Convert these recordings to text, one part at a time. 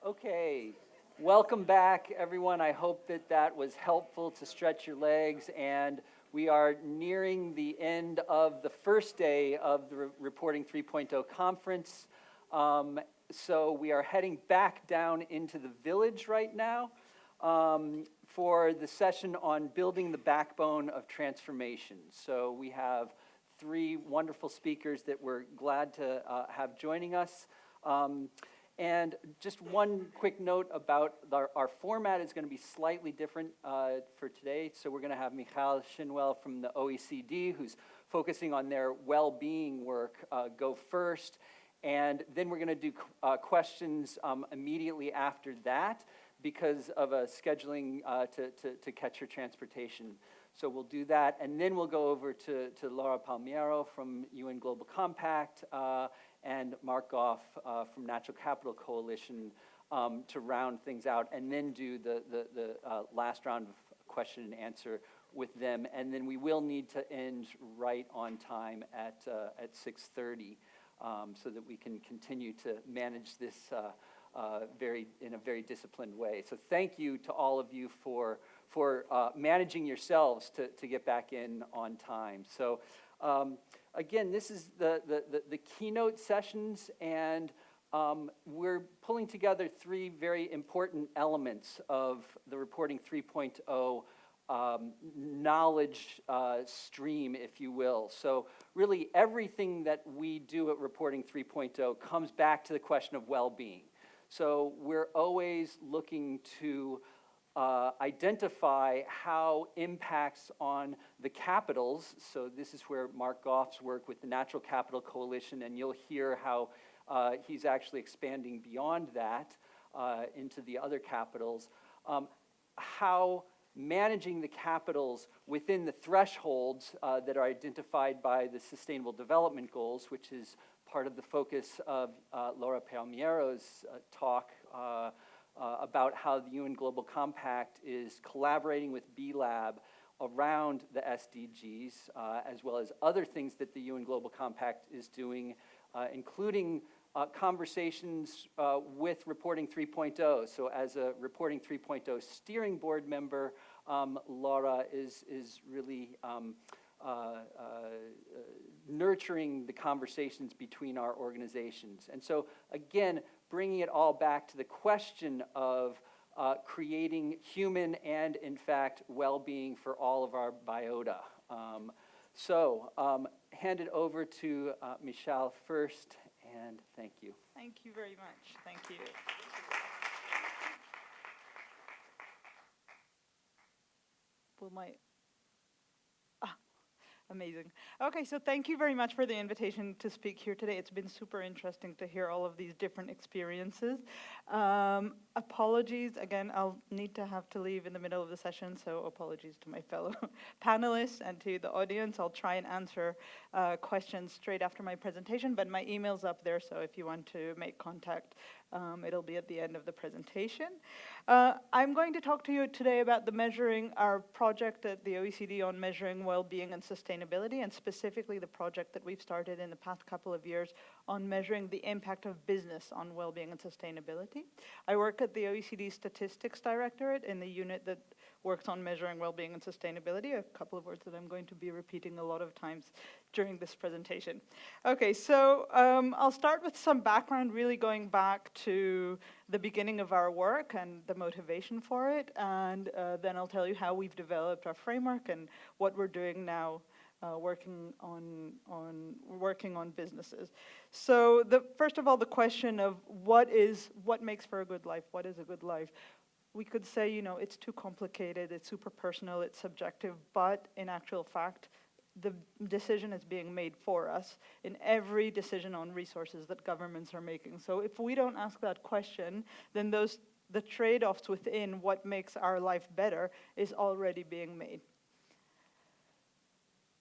Okay, welcome back, everyone. I hope that that was helpful to stretch your legs, and we are nearing the end of the first day of the Reporting 3.0 conference. So we are heading back down into the village right now for the session on building the backbone of transformation. So we have three wonderful speakers that we're glad to have joining us. And just one quick note about our format is going to be slightly different for today. So we're going to have Michal Shinwell from the OECD, who's focusing on their well-being work, go first. And then we're going to do questions immediately after that because of a scheduling to catch your transportation. So we'll do that. And then we'll go over to Laura Palmeiro from UN Global Compact and Mark Gough from Natural Capital Coalition to round things out, and then do the last round of question and answer with them. And then we will need to end right on time at 6:30 so that we can continue to manage this in a very disciplined way. So thank you to all of you for managing yourselves to get back in on time. So again, this is the keynote sessions, and we're pulling together three very important elements of the Reporting 3.0 knowledge stream, if you will. So really everything that we do at Reporting 3.0 comes back to the question of well-being. So we're always looking to identify how impacts on the capitals, so this is where Mark Gough's work with the Natural Capital Coalition, and you'll hear how he's actually expanding beyond that into the other capitals, how managing the capitals within the thresholds that are identified by the Sustainable Development Goals, which is part of the focus of Laura Palmeiro's talk about how the UN Global Compact is collaborating with B-Lab around the SDGs, as well as other things that the UN Global Compact is doing, including conversations with Reporting 3.0. So as a Reporting 3.0 steering board member, Laura is really nurturing the conversations between our organizations. And so again, bringing it all back to the question of creating human and, in fact, well-being for all of our biota. Hand it over to Michal first, and thank you. Thank you very much. Thank you. Amazing. Okay, so thank you very much for the invitation to speak here today. It's been super interesting to hear all of these different experiences. Apologies, again, I'll need to have to leave in the middle of the session, so apologies to my fellow panelists and to the audience. I'll try and answer questions straight after my presentation, but my email's up there, so if you want to make contact, it'll be at the end of the presentation. I'm going to talk to you today about our project at the OECD on measuring well-being and sustainability, and specifically the project that we've started in the past couple of years on measuring the impact of business on well-being and sustainability. I work at the OECD Statistics Directorate in the unit that works on measuring well-being and sustainability, a couple of words that I'm going to be repeating a lot of times during this presentation. Okay, so I'll start with some background, really going back to the beginning of our work and the motivation for it, and then I'll tell you how we've developed our framework and what we're doing now working on businesses. So first of all, the question of what makes for a good life, what is a good life? We could say, it's too complicated, it's super personal, it's subjective, but in actual fact, the decision is being made for us in every decision on resources that governments are making. So if we don't ask that question, then the trade-offs within what makes our life better is already being made.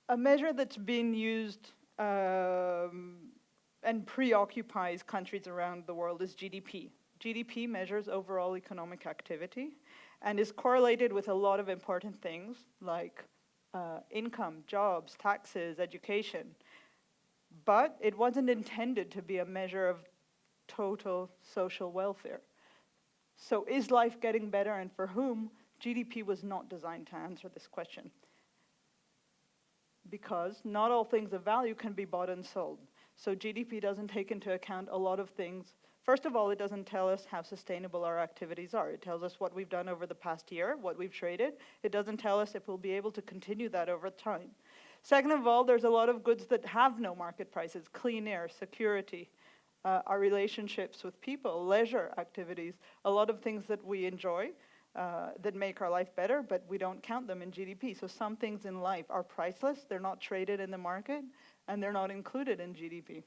A measure that's been used and preoccupies countries around the world is GDP. GDP measures overall economic activity and is correlated with a lot of important things like income, jobs, taxes, education. But it wasn't intended to be a measure of total social welfare. So is life getting better, and for whom? GDP was not designed to answer this question, because not all things of value can be bought and sold. So GDP doesn't take into account a lot of things. First of all, it doesn't tell us how sustainable our activities are. It tells us what we've done over the past year, what we've traded. It doesn't tell us if we'll be able to continue that over time. Second of all, there's a lot of goods that have no market prices: clean air, security, our relationships with people, leisure activities, a lot of things that we enjoy that make our life better, but we don't count them in GDP. So some things in life are priceless, they're not traded in the market, and they're not included in GDP.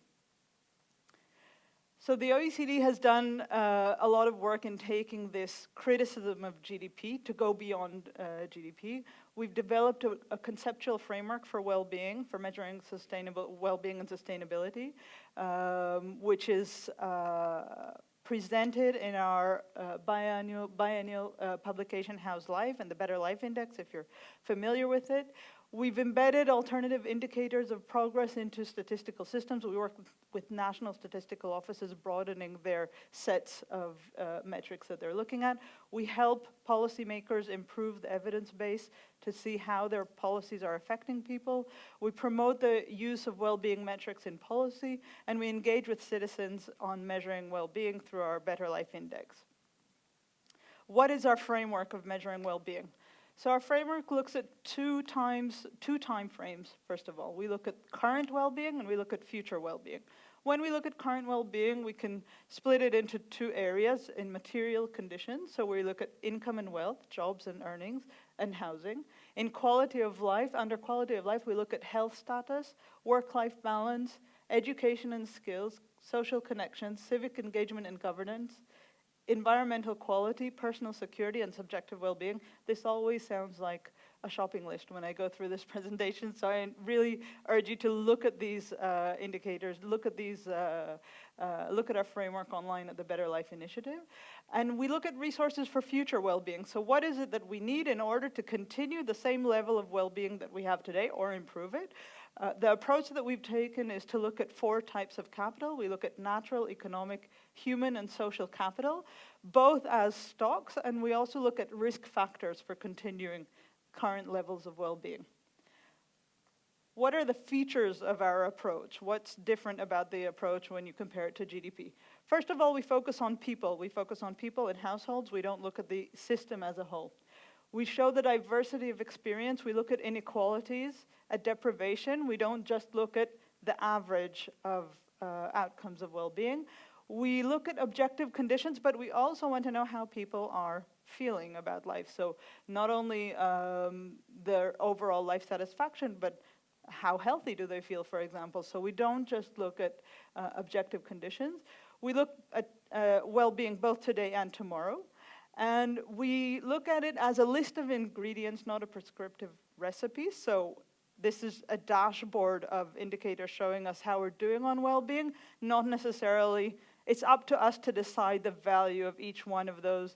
So the OECD has done a lot of work in taking this criticism of GDP to go beyond GDP. We've developed a conceptual framework for well-being, for measuring sustainable well-being and sustainability, which is presented in our biennial publication, How's Life, and the Better Life Index, if you're familiar with it. We've embedded alternative indicators of progress into statistical systems. We work with national statistical offices, broadening their sets of metrics that they're looking at. We help policymakers improve the evidence base to see how their policies are affecting people. We promote the use of well-being metrics in policy, and we engage with citizens on measuring well-being through our Better Life Index. What is our framework of measuring well-being? So our framework looks at two time frames, first of all. We look at current well-being and we look at future well-being. When we look at current well-being, we can split it into two areas in material conditions. So we look at income and wealth, jobs and earnings, and housing. In quality of life, under quality of life, we look at health status, work-life balance, education and skills, social connections, civic engagement and governance, environmental quality, personal security, and subjective well-being. This always sounds like a shopping list when I go through this presentation, so I really urge you to look at these indicators, look at our framework online at the Better Life Initiative. And we look at resources for future well-being. So what is it that we need in order to continue the same level of well-being that we have today or improve it? The approach that we've taken is to look at 4 types of capital. We look at natural, economic, human, and social capital, both as stocks, and we also look at risk factors for continuing current levels of well-being. What are the features of our approach? What's different about the approach when you compare it to GDP? First of all, we focus on people. We focus on people and households. We don't look at the system as a whole. We show the diversity of experience. We look at inequalities, at deprivation. We don't just look at the average of outcomes of well-being. We look at objective conditions, but we also want to know how people are feeling about life. So not only their overall life satisfaction, but how healthy do they feel, for example. So we don't just look at objective conditions. We look at well-being both today and tomorrow. And we look at it as a list of ingredients, not a prescriptive recipe. So this is a dashboard of indicators showing us how we're doing on well-being, not necessarily, it's up to us to decide the value of each one of those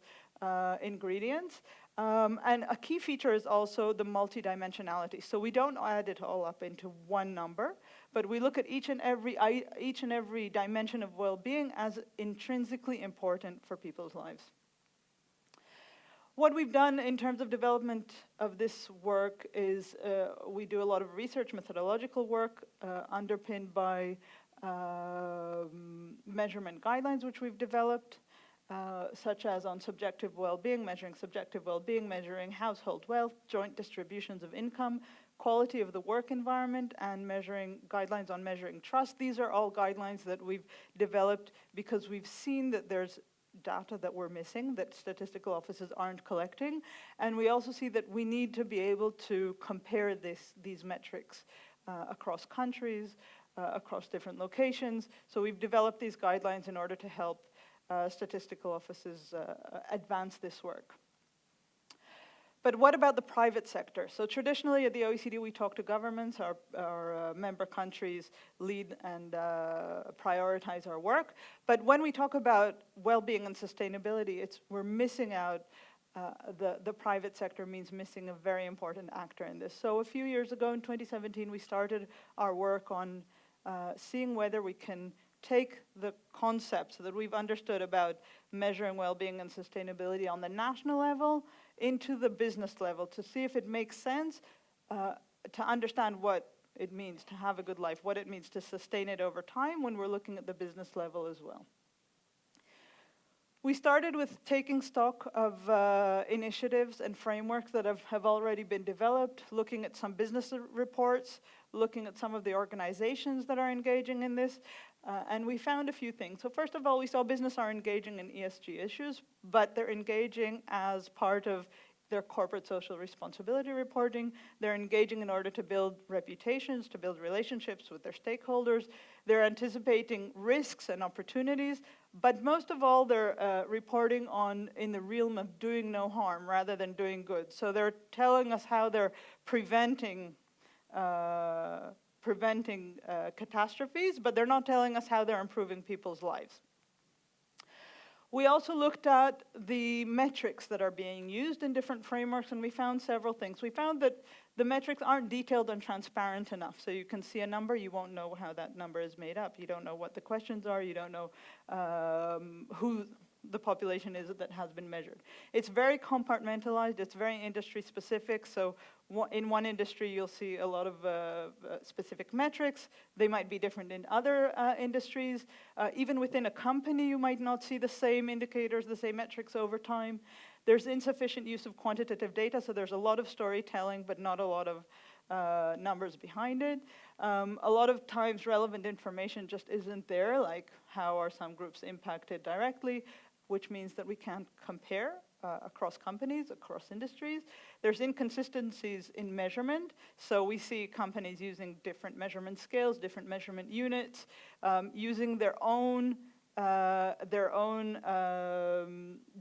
ingredients. And a key feature is also the multidimensionality. So we don't add it all up into one number, but we look at each and every dimension of well-being as intrinsically important for people's lives. What we've done in terms of development of this work is we do a lot of research, methodological work, underpinned by measurement guidelines which we've developed, such as on subjective well-being, measuring household wealth, joint distributions of income, quality of the work environment, and guidelines on measuring trust. These are all guidelines that we've developed because we've seen that there's data that we're missing, that statistical offices aren't collecting, and we also see that we need to be able to compare these metrics across countries, across different locations. So we've developed these guidelines in order to help statistical offices advance this work. But what about the private sector? So traditionally at the OECD, we talk to governments, our member countries lead and prioritize our work. But when we talk about well-being and sustainability, we're missing out, the private sector means missing a very important actor in this. So a few years ago in 2017, we started our work on seeing whether we can take the concepts that we've understood about measuring well-being and sustainability on the national level into the business level to see if it makes sense to understand what it means to have a good life, what it means to sustain it over time when we're looking at the business level as well. We started with taking stock of initiatives and frameworks that have already been developed, looking at some business reports, looking at some of the organizations that are engaging in this, and we found a few things. So first of all, we saw business are engaging in ESG issues, but they're engaging as part of their corporate social responsibility reporting. They're engaging in order to build reputations, to build relationships with their stakeholders. They're anticipating risks and opportunities, but most of all, they're reporting on in the realm of doing no harm rather than doing good. So they're telling us how they're preventing catastrophes, but they're not telling us how they're improving people's lives. We also looked at the metrics that are being used in different frameworks, and we found several things. We found that the metrics aren't detailed and transparent enough. So you can see a number, you won't know how that number is made up. You don't know what the questions are, you don't know who the population is that has been measured. It's very compartmentalized, it's very industry specific, so in one industry you'll see a lot of specific metrics. They might be different in other industries. Even within a company you might not see the same indicators, the same metrics over time. There's insufficient use of quantitative data, so there's a lot of storytelling but not a lot of numbers behind it. A lot of times relevant information just isn't there, like how are some groups impacted directly, which means that we can't compare across companies, across industries. There's inconsistencies in measurement, so we see companies using different measurement scales, different measurement units, using their own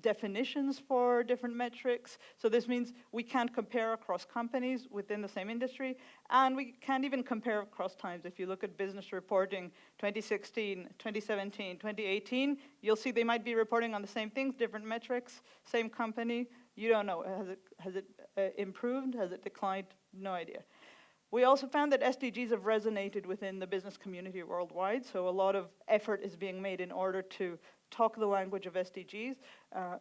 definitions for different metrics. So this means we can't compare across companies within the same industry, and we can't even compare across times. If you look at business reporting 2016, 2017, 2018, you'll see they might be reporting on the same things, different metrics, same company. You don't know, has it improved, has it declined? No idea. We also found that SDGs have resonated within the business community worldwide, so a lot of effort is being made in order to talk the language of SDGs.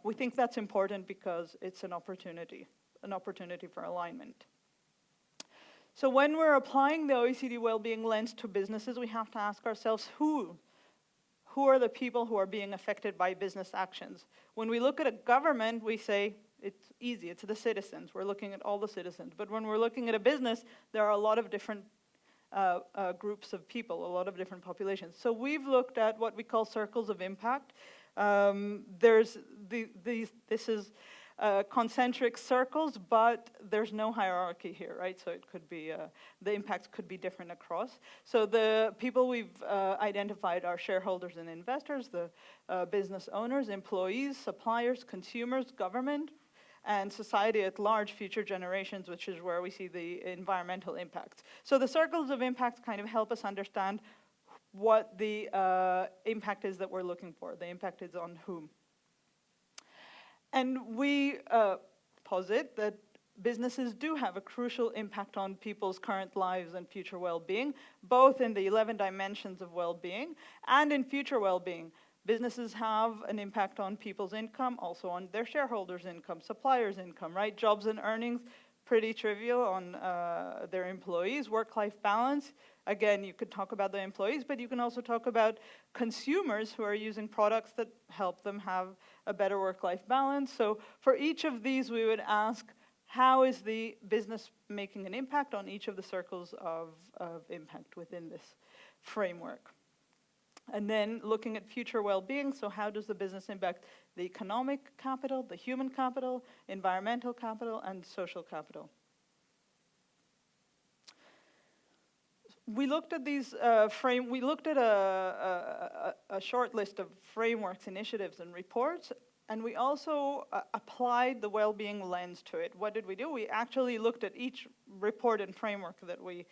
We think that's important because it's an opportunity for alignment. So when we're applying the OECD well-being lens to businesses, we have to ask ourselves who are the people who are being affected by business actions? When we look at a government, we say, it's easy, it's the citizens. We're looking at all the citizens. But when we're looking at a business, there are a lot of different groups of people, a lot of different populations. So we've looked at what we call circles of impact. This is concentric circles, but there's no hierarchy here, right? So it could be, the impacts could be different across. So the people we've identified are shareholders and investors, the business owners, employees, suppliers, consumers, government, and society at large, future generations, which is where we see the environmental impacts. So the circles of impacts kind of help us understand what the impact is that we're looking for. The impact is on whom. And we posit that businesses do have a crucial impact on people's current lives and future well-being, both in the 11 dimensions of well-being and in future well-being. Businesses have an impact on people's income, also on their shareholders' income, suppliers' income, right? Jobs and earnings, pretty trivial on their employees. Work-life balance, again, you could talk about the employees, but you can also talk about consumers who are using products that help them have a better work-life balance. So for each of these, we would ask, how is the business making an impact on each of the circles of impact within this framework? And then looking at future well-being, so how does the business impact the economic capital, the human capital, environmental capital, and social capital? We looked at these we looked at a short list of frameworks, initiatives, and reports, and we also applied the well-being lens to it. What did we do? We actually looked at each report and framework that we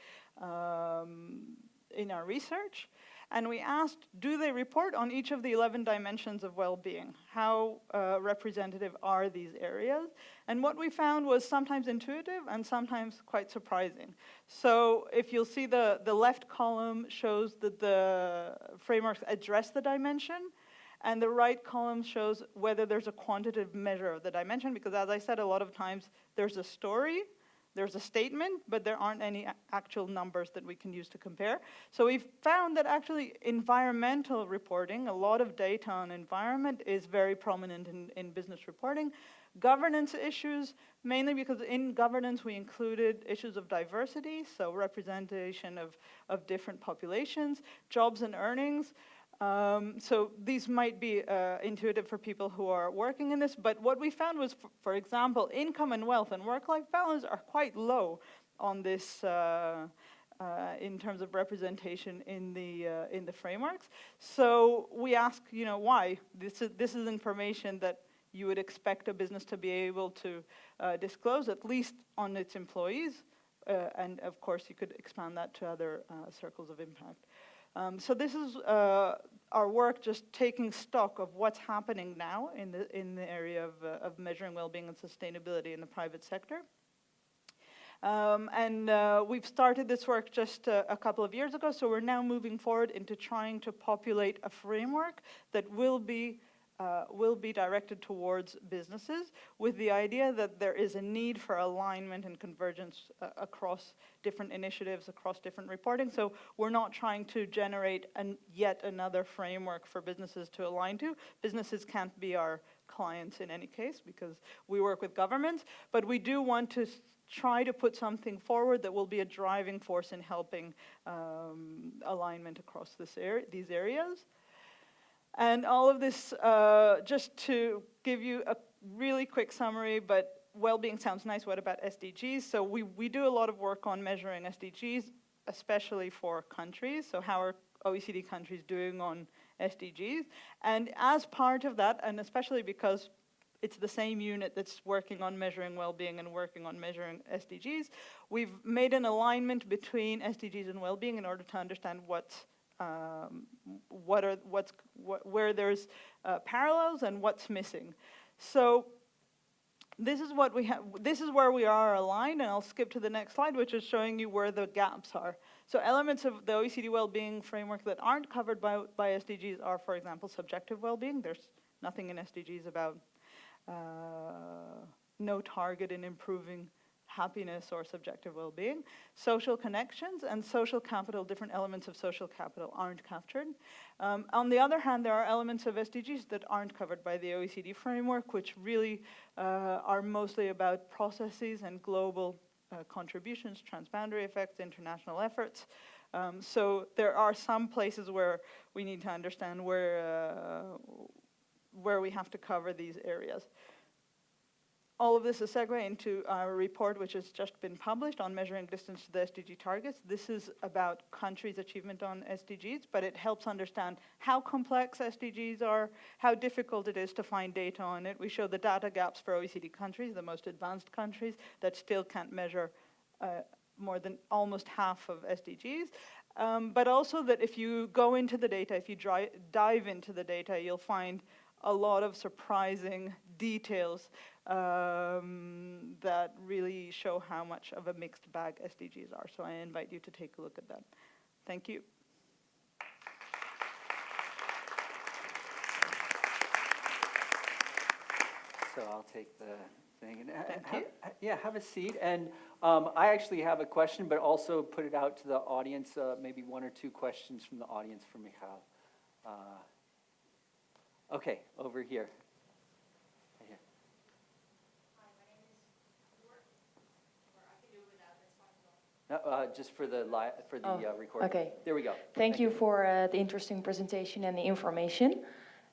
in our research, And we asked, do they report on each of the 11 dimensions of well-being? How representative are these areas? And what we found was sometimes intuitive and sometimes quite surprising. So if you'll see the left column shows that the frameworks address the dimension, and the right column shows whether there's a quantitative measure of the dimension, because as I said, a lot of times there's a story, there's a statement, but there aren't any actual numbers that we can use to compare. So we've found that actually environmental reporting, a lot of data on environment is very prominent in business reporting. Governance issues, mainly because in governance we included issues of diversity, so representation of different populations, jobs and earnings. So these might be intuitive for people who are working in this, but what we found was, for example, income and wealth and work-life balance are quite low on this in terms of representation in the frameworks. So we ask, why? This is information that you would expect a business to be able to disclose, at least on its employees, and of course you could expand that to other circles of impact. So this is our work, just taking stock of what's happening now in the area of measuring well-being and sustainability in the private sector. We've started this work just a couple of years ago, so we're now moving forward into trying to populate a framework that will be directed towards businesses, with the idea that there is a need for alignment and convergence across different initiatives, across different reporting. So we're not trying to generate yet another framework for businesses to align to. Businesses can't be our clients in any case because we work with governments, but we do want to try to put something forward that will be a driving force in helping alignment across these areas. And all of this, just to give you a really quick summary, but well-being sounds nice. What about SDGs? So we do a lot of work on measuring SDGs, especially for countries. So how are OECD countries doing on SDGs? And as part of that, and especially because it's the same unit that's working on measuring well-being and working on measuring SDGs, we've made an alignment between SDGs and well-being in order to understand where there's parallels and what's missing. So this is what we have. This is where we are aligned, and I'll skip to the next slide, which is showing you where the gaps are. So elements of the OECD well-being framework that aren't covered by SDGs are, for example, subjective well-being. There's nothing in SDGs about no target in improving happiness or subjective well-being. Social connections and social capital, different elements of social capital aren't captured. On the other hand, there are elements of SDGs that aren't covered by the OECD framework, which really are mostly about processes and global contributions, transboundary effects, international efforts. So there are some places where we need to understand where we have to cover these areas. All of this is a segue into our report, which has just been published on measuring distance to the SDG targets. This is about countries' achievement on SDGs, but it helps understand how complex SDGs are, how difficult it is to find data on it. We show the data gaps for OECD countries, the most advanced countries, that still can't measure more than almost half of SDGs. But also that if you go into the data, if you dive into the data, you'll find a lot of surprising details that really show how much of a mixed bag SDGs are. So I invite you to take a look at that. Thank you. So I'll take the thing. Thank you. Yeah, have a seat. And I actually have a question, but also put it out to the audience, maybe one or two questions from the audience for Michal. Okay, over here. Right here. Hi, my name is Or I can do it without, that's fine as well. Just for the recording. Okay. There we go. Thank you for the interesting presentation and the information.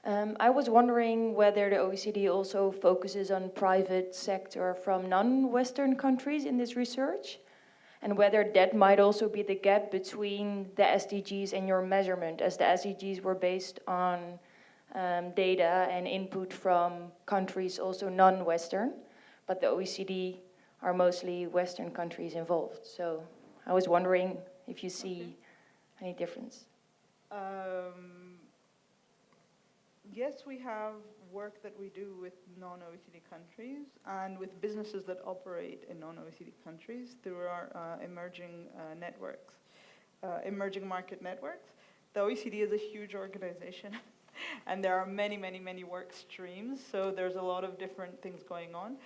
I was wondering whether the OECD also focuses on private sector from non-Western countries in this research, and whether that might also be the gap between the SDGs and your measurement, as the SDGs were based on data and input from countries also non-Western, but the OECD are mostly Western countries involved. So I was wondering if you see any difference. Yes, we have work that we do with non-OECD countries and with businesses that operate in non-OECD countries through our emerging networks, emerging market networks. The OECD is a huge organization, and there are many, many, many work streams, so there's a lot of different things going on.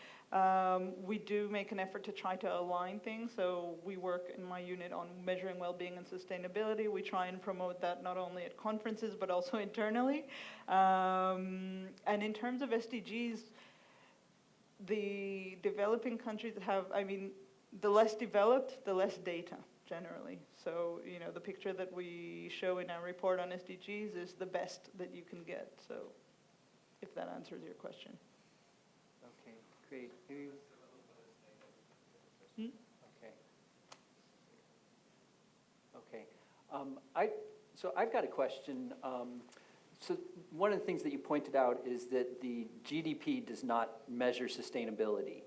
We do make an effort to try to align things, so we work in my unit on measuring well-being and sustainability. We try and promote that not only at conferences, but also internally. And in terms of SDGs, the developing countries have, the less developed, the less data, generally. So, the picture that we show in our report on SDGs is the best that you can get, so if that answers your question. Okay, great. Okay. So I've got a question. So one of the things that you pointed out is that the GDP does not measure sustainability.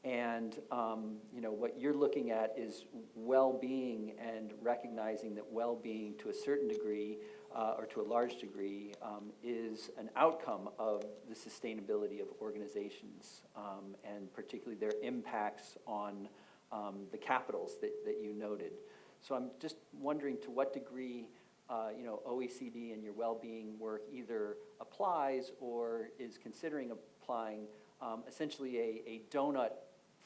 And what you're looking at is well-being and recognizing that well-being to a certain degree or to a large degree is an outcome of the sustainability of organizations and particularly their impacts on the capitals that you noted. So I'm just wondering to what degree OECD and your well-being work either applies or is considering applying essentially a donut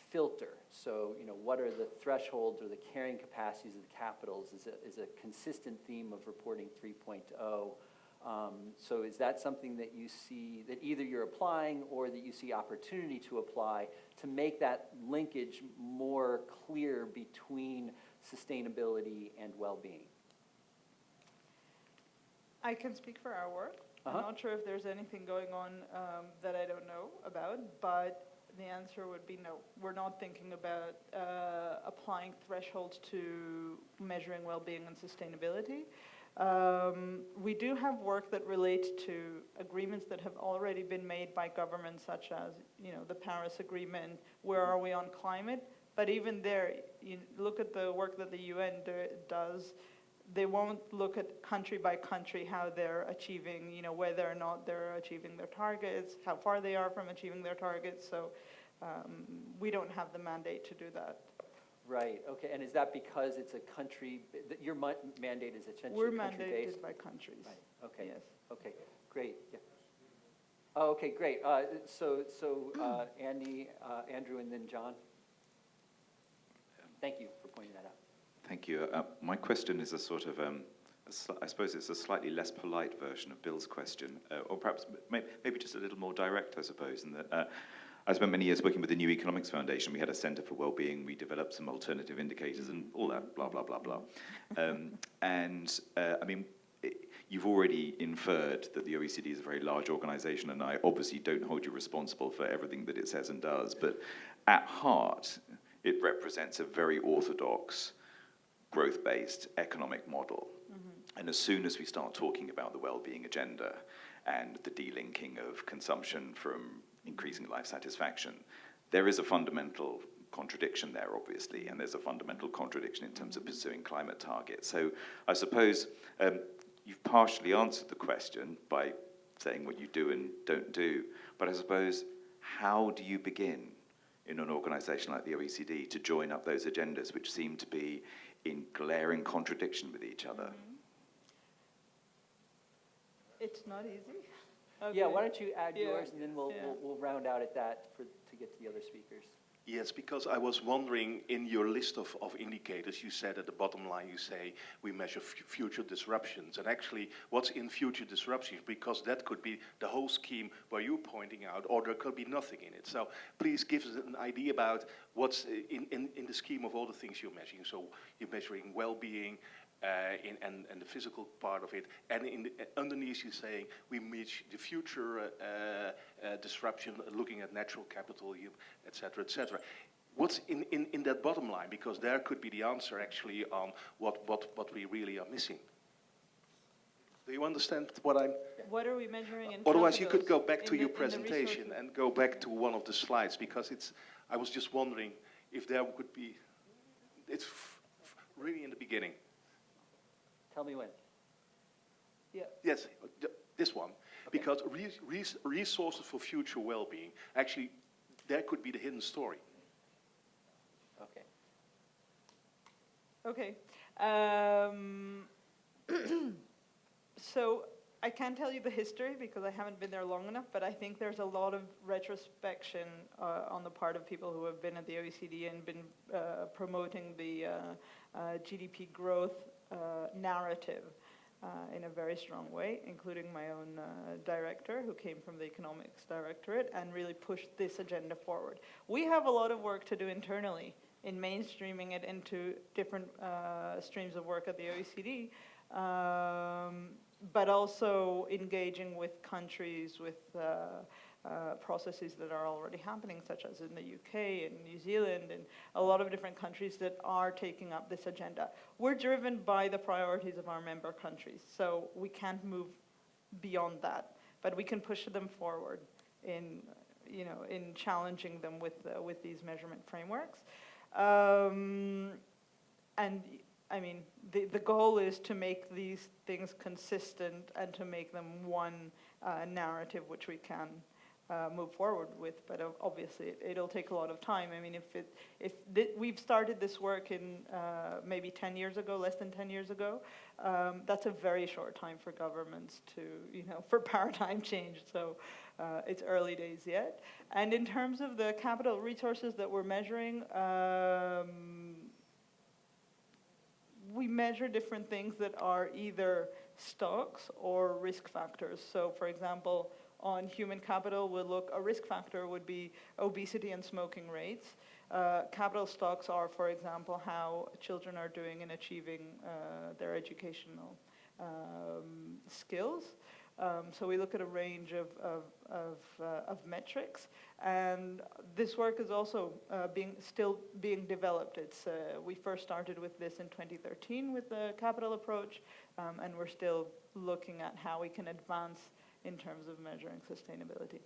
filter. So, what are the thresholds or the carrying capacities of the capitals is a consistent theme of reporting 3.0. So is that something that you see that either you're applying or that you see opportunity to apply to make that linkage more clear between sustainability and well-being? I can speak for our work. I'm not sure if there's anything going on that I don't know about, but the answer would be no. We're not thinking about applying thresholds to measuring well-being and sustainability. We do have work that relates to agreements that have already been made by governments, such as the Paris Agreement. Where are we on climate? But even there, you look at the work that the UN does. They won't look at country by country how they're achieving, whether or not they're achieving their targets, how far they are from achieving their targets. So we don't have the mandate to do that. Right. Okay. And is that because it's a country? Your mandate is essentially We're country-based? mandated by countries. Right. Okay. Yes. Okay. Great. Yeah. Oh, okay. Great. So Andy, Andrew, and then John. Thank you for pointing that out. Thank you. My question is a sort of, I suppose it's a slightly less polite version of Bill's question, or perhaps maybe just a little more direct, I suppose. In that I spent many years working with the New Economics Foundation. We had a Centre for Wellbeing. We developed some alternative indicators and all that, blah, blah, blah, blah. You've already inferred that the OECD is a very large organization, and I obviously don't hold you responsible for everything that it says and does. But at heart, it represents a very orthodox, growth-based economic model. Mm-hmm. And as soon as we start talking about the well-being agenda and the delinking of consumption from increasing life satisfaction, there is a fundamental contradiction there, obviously, and there's a fundamental contradiction in terms of pursuing climate targets. So I suppose you've partially answered the question by saying what you do and don't do, but I suppose how do you begin in an organization like the OECD to join up those agendas which seem to be in glaring contradiction with each other? It's not easy. Okay. Yeah, why don't you add yours, and then we'll round out at that to get to the other speakers. Yes, because I was wondering, in your list of indicators, you said at the bottom line, you say we measure future disruptions. And actually, what's in future disruptions? Because that could be the whole scheme where you're pointing out, or there could be nothing in it. So please give us an idea about what's in the scheme of all the things you're measuring. So you're measuring well-being, and the physical part of it, and underneath you're saying we measure the future disruption, looking at natural capital, et cetera, et cetera. What's in that bottom line? Because there could be the answer actually on what we really are missing. Do you understand what I'm... What are we measuring in Otherwise you could go capitals back to your presentation and go back to one of the slides, because I was just wondering if there could be... It's really in the beginning. Tell me when. Yeah. Yes, this one. Because resources for future well-being, actually, there could be the hidden story. Okay. Okay. So I can't tell you the history because I haven't been there long enough, but I think there's a lot of retrospection on the part of people who have been at the OECD and been promoting the GDP growth narrative in a very strong way, including my own director who came from the economics directorate and really pushed this agenda forward. We have a lot of work to do internally in mainstreaming it into different streams of work at the OECD, but also engaging with countries with processes that are already happening, such as in the UK and New Zealand and a lot of different countries that are taking up this agenda. We're driven by the priorities of our member countries, so we can't move beyond that, but we can push them forward in, you know, in challenging them with these measurement frameworks. And I mean, the goal is to make these things consistent and to make them one narrative which we can move forward with, but obviously it'll take a lot of time. I mean, we've started this work in maybe 10 years ago, less than 10 years ago, that's a very short time for governments to, you know, for paradigm change, so it's early days yet. And in terms of the capital resources that we're measuring, we measure different things that are either stocks or risk factors. So for example, on human capital, a risk factor would be obesity and smoking rates. Capital stocks are, for example, how children are doing in achieving their educational skills. So we look at a range of metrics, and this work is also still being developed. We first started with this in 2013 with the capital approach, and we're still looking at how we can advance in terms of measuring sustainability.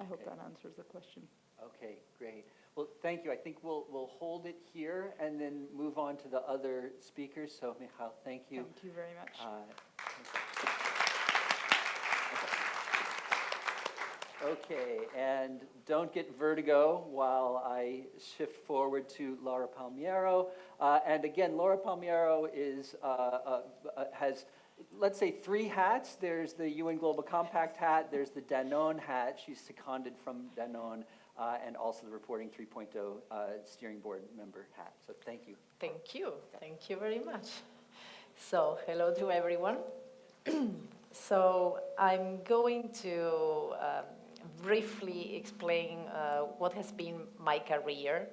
I hope that answers the question. Okay, great. Well, thank you. I think we'll hold it here and then move on to the other speakers. So, Michal, thank you. Thank you very much. Okay, and don't get vertigo while I shift forward to Laura Palmeiro. And again, Laura Palmeiro has, let's say, 3 hats. There's the UN Global Compact hat, there's the Danone hat. She's seconded from Danone, and also the Reporting 3.0 steering board member hat. So thank you. Thank you. Thank you very much. So hello to everyone. So I'm going to briefly explain what has been my career,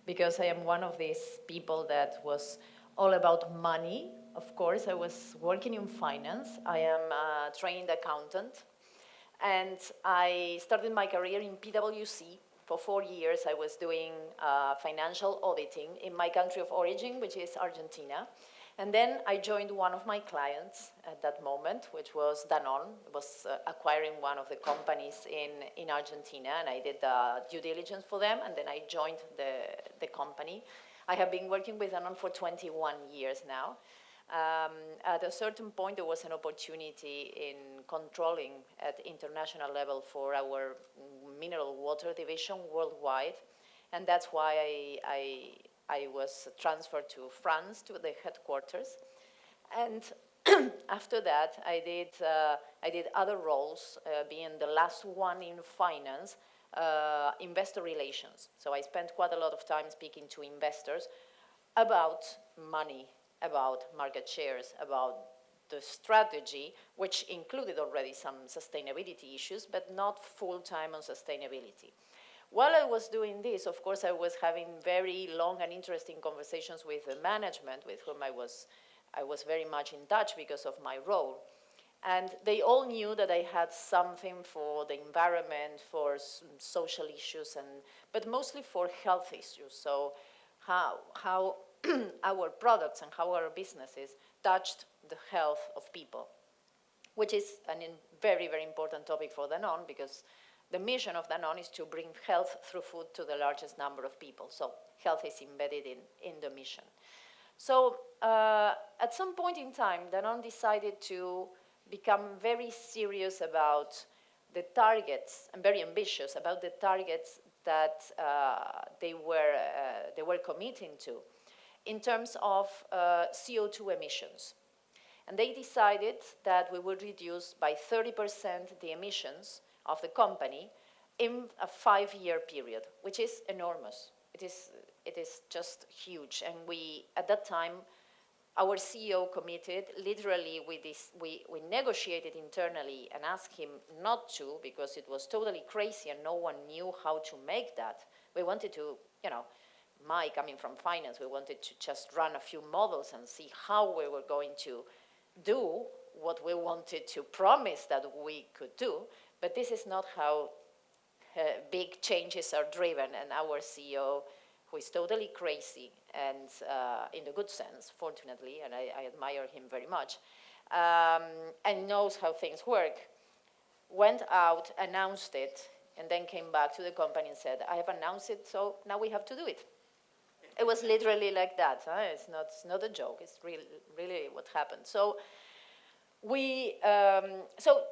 because I am one of these people that was all about money. Of course, I was working in finance. I am a trained accountant, and I started my career in PwC. For 4 years, I was doing financial auditing in my country of origin, which is Argentina. And then I joined one of my clients at that moment, which was Danone. It was acquiring one of the companies in Argentina, and I did due diligence for them, and then I joined the company. I have been working with Danone for 21 years now. At a certain point, there was an opportunity in controlling at international level for our mineral water division worldwide, and that's why I was transferred to France, to the headquarters. And after that, I did other roles, being the last one in finance, investor relations. So I spent quite a lot of time speaking to investors about money, about market shares, about the strategy, which included already some sustainability issues, but not full-time on sustainability. While I was doing this, of course, I was having very long and interesting conversations with the management, with whom I was very much in touch because of my role. And they all knew that I had something for the environment, for social issues, but mostly for health issues. So how our products and how our businesses touched the health of people, which is a very, very important topic for Danone, because the mission of Danone is to bring health through food to the largest number of people. So health is embedded in the mission. So at some point in time, Danone decided to become very serious about the targets, and very ambitious about the targets that they were committing to in terms of CO2 emissions. And they decided that we would reduce by 30% the emissions of the company in a 5-year period, which is enormous. It is just huge. And we, at that time, our CEO committed, literally we negotiated internally and asked him not to, because it was totally crazy and no one knew how to make that. We wanted to, my coming from finance, we wanted to just run a few models and see how we were going to do what we wanted to promise that we could do, but this is not how big changes are driven, and our CEO, who is totally crazy, and in the good sense, fortunately, and I admire him very much, and knows how things work, went out, announced it, and then came back to the company and said, I have announced it, so now we have to do it. It was literally like that. Huh? It's not a joke. It's really what happened. So so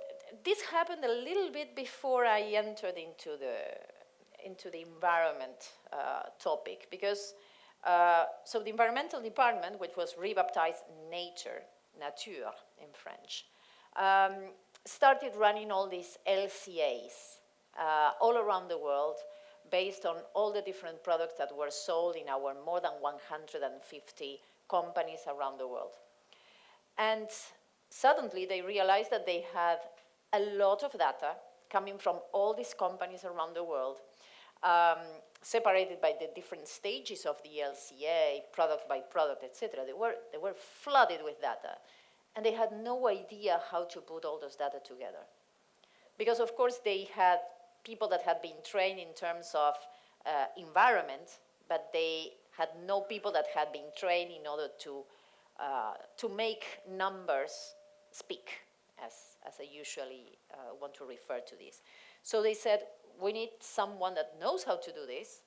this happened a little bit before I entered into the environment topic, because so the environmental department, which was rebaptized Nature in French, started running all these LCAs all around the world, based on all the different products that were sold in our more than 150 companies around the world. And suddenly they realized that they had a lot of data coming from all these companies around the world, separated by the different stages of the LCA, product by product, etc. They were flooded with data, and they had no idea how to put all those data together. Because of course they had people that had been trained in terms of environment, but they had no people that had been trained in order to make numbers speak, as I usually want to refer to this. So they said, we need someone that knows how to do this,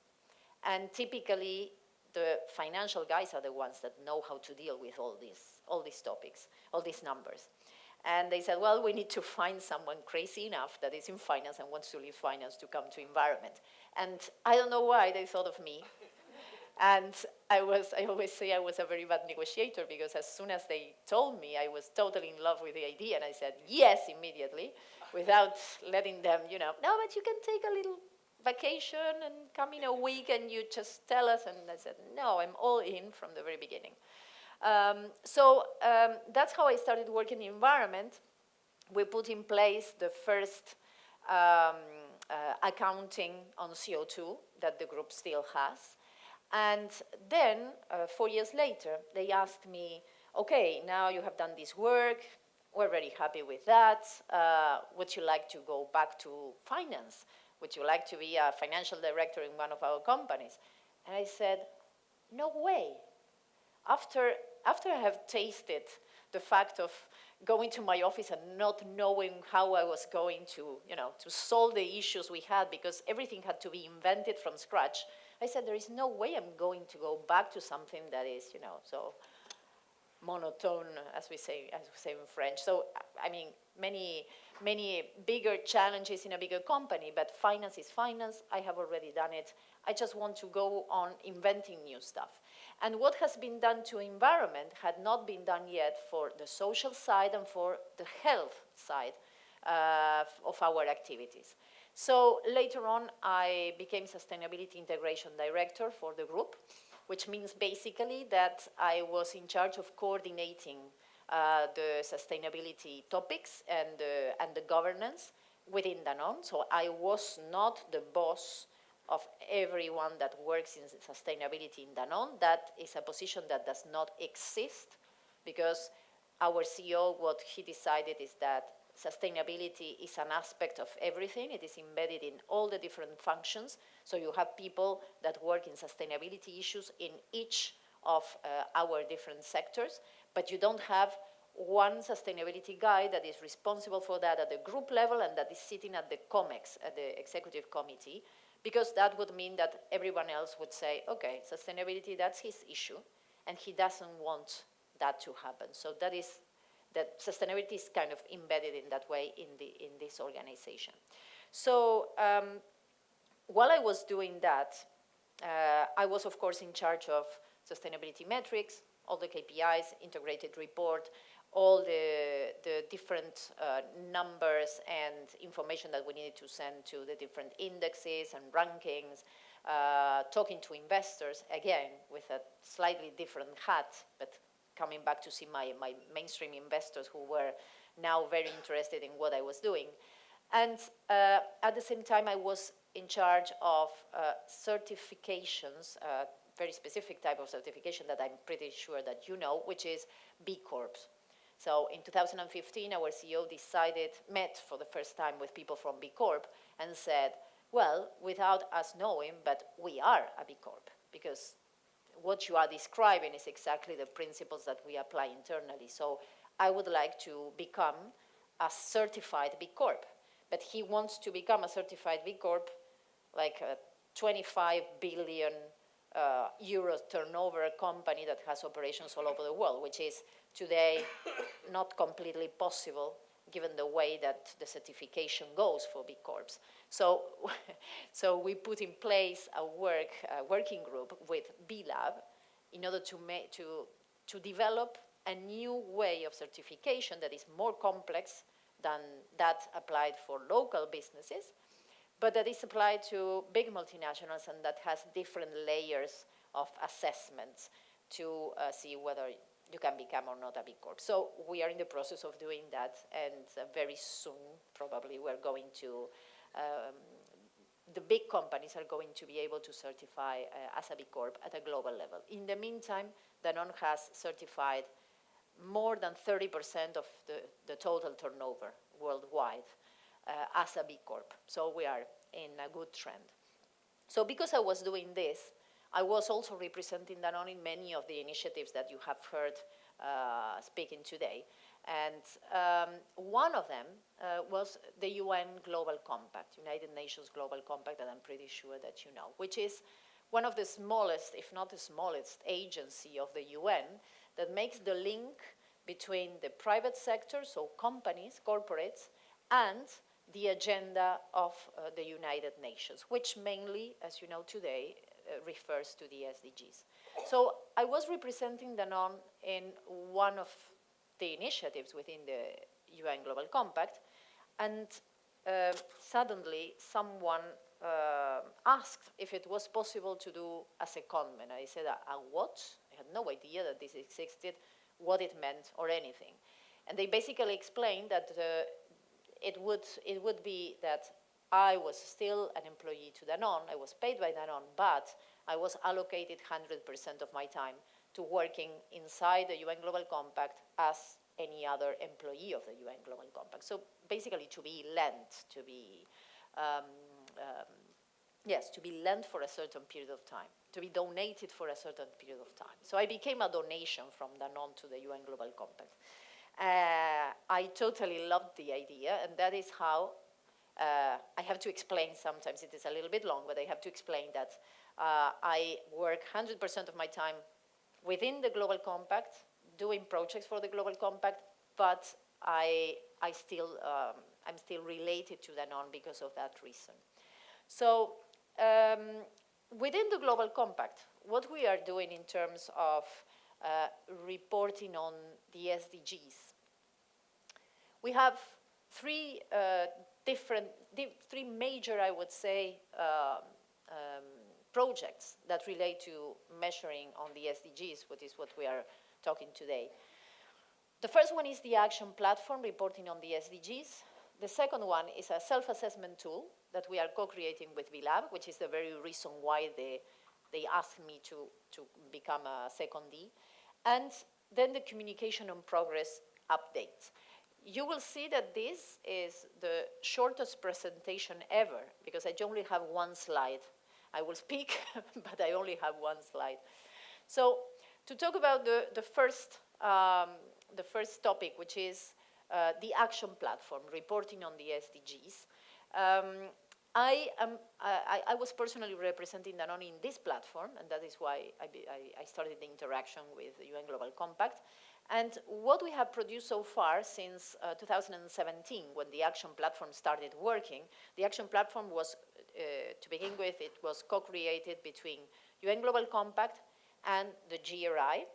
and typically the financial guys are the ones that know how to deal with all these topics, all these numbers. And they said, well, we need to find someone crazy enough that is in finance and wants to leave finance to come to environment. And I don't know why they thought of me. And I always say I was a very bad negotiator, because as soon as they told me, I was totally in love with the idea. And I said yes immediately, without letting them, no, but you can take a little vacation and come in a week and you just tell us. And I said, no, I'm all in from the very beginning. So that's how I started working in environment. We put in place the first accounting on CO2 that the group still has. And then, 4 years later, they asked me, okay, now you have done this work, we're very happy with that. Would you like to go back to finance? Would you like to be a financial director in one of our companies? And I said, no way. After I have tasted the fact of going to my office and not knowing how I was going to, to solve the issues we had, because everything had to be invented from scratch, I said, there is no way I'm going to go back to something that is, so monotone, as we say in French. So, I mean, many bigger challenges in a bigger company, but finance is finance. I have already done it. I just want to go on inventing new stuff. And what has been done to environment had not been done yet for the social side and for the health side of our activities. So later on, I became Sustainability Integration Director for the group, which means basically that I was in charge of coordinating the sustainability topics and the governance within Danone. So I was not the boss of everyone that works in sustainability in Danone. That is a position that does not exist, because our CEO, what he decided is that sustainability is an aspect of everything. It is embedded in all the different functions. So you have people that work in sustainability issues in each of our different sectors, but you don't have one sustainability guy that is responsible for that at the group level and that is sitting at the COMEX, at the executive committee, because that would mean that everyone else would say, okay, sustainability, that's his issue, and he doesn't want that to happen. So that sustainability is kind of embedded in that way in this organization. So while I was doing that, I was, of course, in charge of sustainability metrics, all the KPIs, integrated report, all the different numbers and information that we needed to send to the different indexes and rankings, talking to investors, again, with a slightly different hat, but coming back to see my mainstream investors who were now very interested in what I was doing. And at the same time, I was in charge of certifications, very specific type of certification that I'm pretty sure that you know, which is B Corps. So in 2015, our CEO met for the first time with people from B Corp and said, well, without us knowing, but we are a B Corp, because what you are describing is exactly the principles that we apply internally. So I would like to become a certified B Corp. But he wants to become a certified B Corp, like a 25 billion euros turnover company that has operations all over the world, which is today not completely possible given the way that the certification goes for B Corps. So, so we put in place a working group with B Lab in order to develop a new way of certification that is more complex than that applied for local businesses, but that is applied to big multinationals and that has different layers of assessments to see whether you can become or not a B Corp. So we are in the process of doing that, and very soon, probably, we're going to, the big companies are going to be able to certify as a B Corp at a global level. In the meantime, Danone has certified more than 30% of the total turnover worldwide as a B Corp. So we are in a good trend. So because I was doing this, I was also representing Danone in many of the initiatives that you have heard speaking today. And one of them was the UN Global Compact, United Nations Global Compact, that I'm pretty sure that you know, which is one of the smallest, if not the smallest, agency of the UN that makes the link between the private sector, so companies, corporates, and the agenda of the United Nations, which mainly, as you know today, refers to the SDGs. So I was representing Danone in one of the initiatives within the UN Global Compact, and suddenly someone asked if it was possible to do a secondment. I said, what? I had no idea that this existed, what it meant, or anything. And they basically explained that it would be that I was still an employee to Danone, I was paid by Danone, but I was allocated 100% of my time to working inside the UN Global Compact as any other employee of the UN Global Compact. So basically to be lent, to be lent for a certain period of time, to be donated for a certain period of time. So I became a donation from Danone to the UN Global Compact. I totally loved the idea, and that is how I have to explain, sometimes it is a little bit long, but I have to explain that I work 100% of my time within the Global Compact, doing projects for the Global Compact, but I'm still related to Danone because of that reason. So within the Global Compact, what we are doing in terms of reporting on the SDGs, we have three major, I would say, projects that relate to measuring on the SDGs, which is what we are talking today. The first one is the action platform reporting on the SDGs. The second one is a self-assessment tool that we are co-creating with VLab, which is the very reason why they asked me to become a secondee. And then the communication on progress updates. You will see that this is the shortest presentation ever, because I only have one slide. I will speak, but I only have one slide. So to talk about the first topic, which is the action platform, reporting on the SDGs, I was personally representing Danone in this platform, and that is why I started the interaction with the UN Global Compact. And what we have produced so far since 2017, when the action platform started working, the action platform was, to begin with, it was co-created between UN Global Compact and the GRI,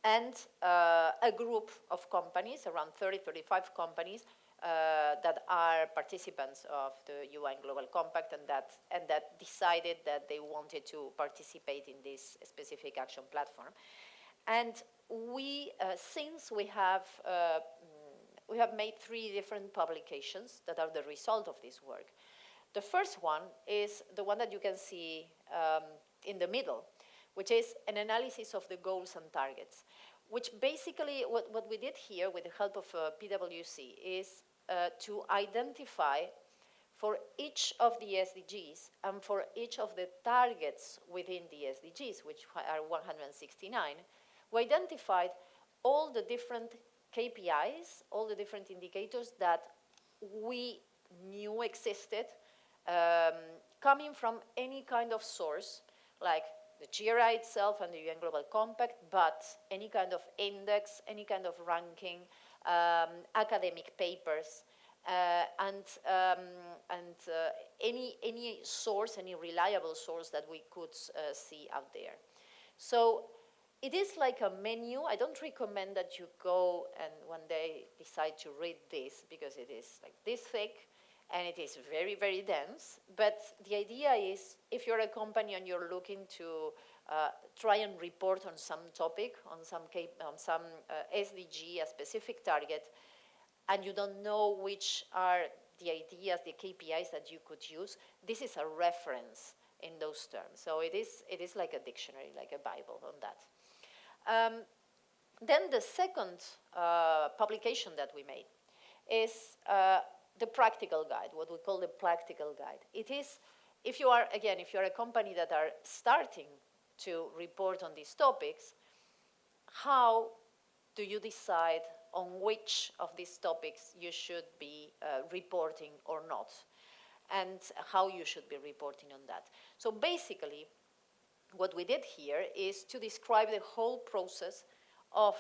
and a group of companies, around 30, 35 companies, that are participants of the UN Global Compact and that decided that they wanted to participate in this specific action platform. And we, since we have made 3 different publications that are the result of this work. The first one is the one that you can see in the middle, which is an analysis of the goals and targets, which basically, what we did here with the help of PwC is to identify for each of the SDGs and for each of the targets within the SDGs, which are 169, we identified all the different KPIs, all the different indicators that we knew existed, coming from any kind of source, like the GRI itself and the UN Global Compact, but any kind of index, any kind of ranking, academic papers, and any source, any reliable source that we could see out there. So it is like a menu. I don't recommend that you go and one day decide to read this, because it is like this thick and it is very, very dense. But the idea is, if you're a company and you're looking to try and report on some topic, on some SDG, a specific target, and you don't know which are the ideas, the KPIs that you could use, this is a reference in those terms. So it is like a dictionary, like a Bible on that. Then the second publication that we made is the practical guide, what we call the practical guide. It is, if you are a company that are starting to report on these topics, how do you decide on which of these topics you should be reporting or not, and how you should be reporting on that. So basically, what we did here is to describe the whole process of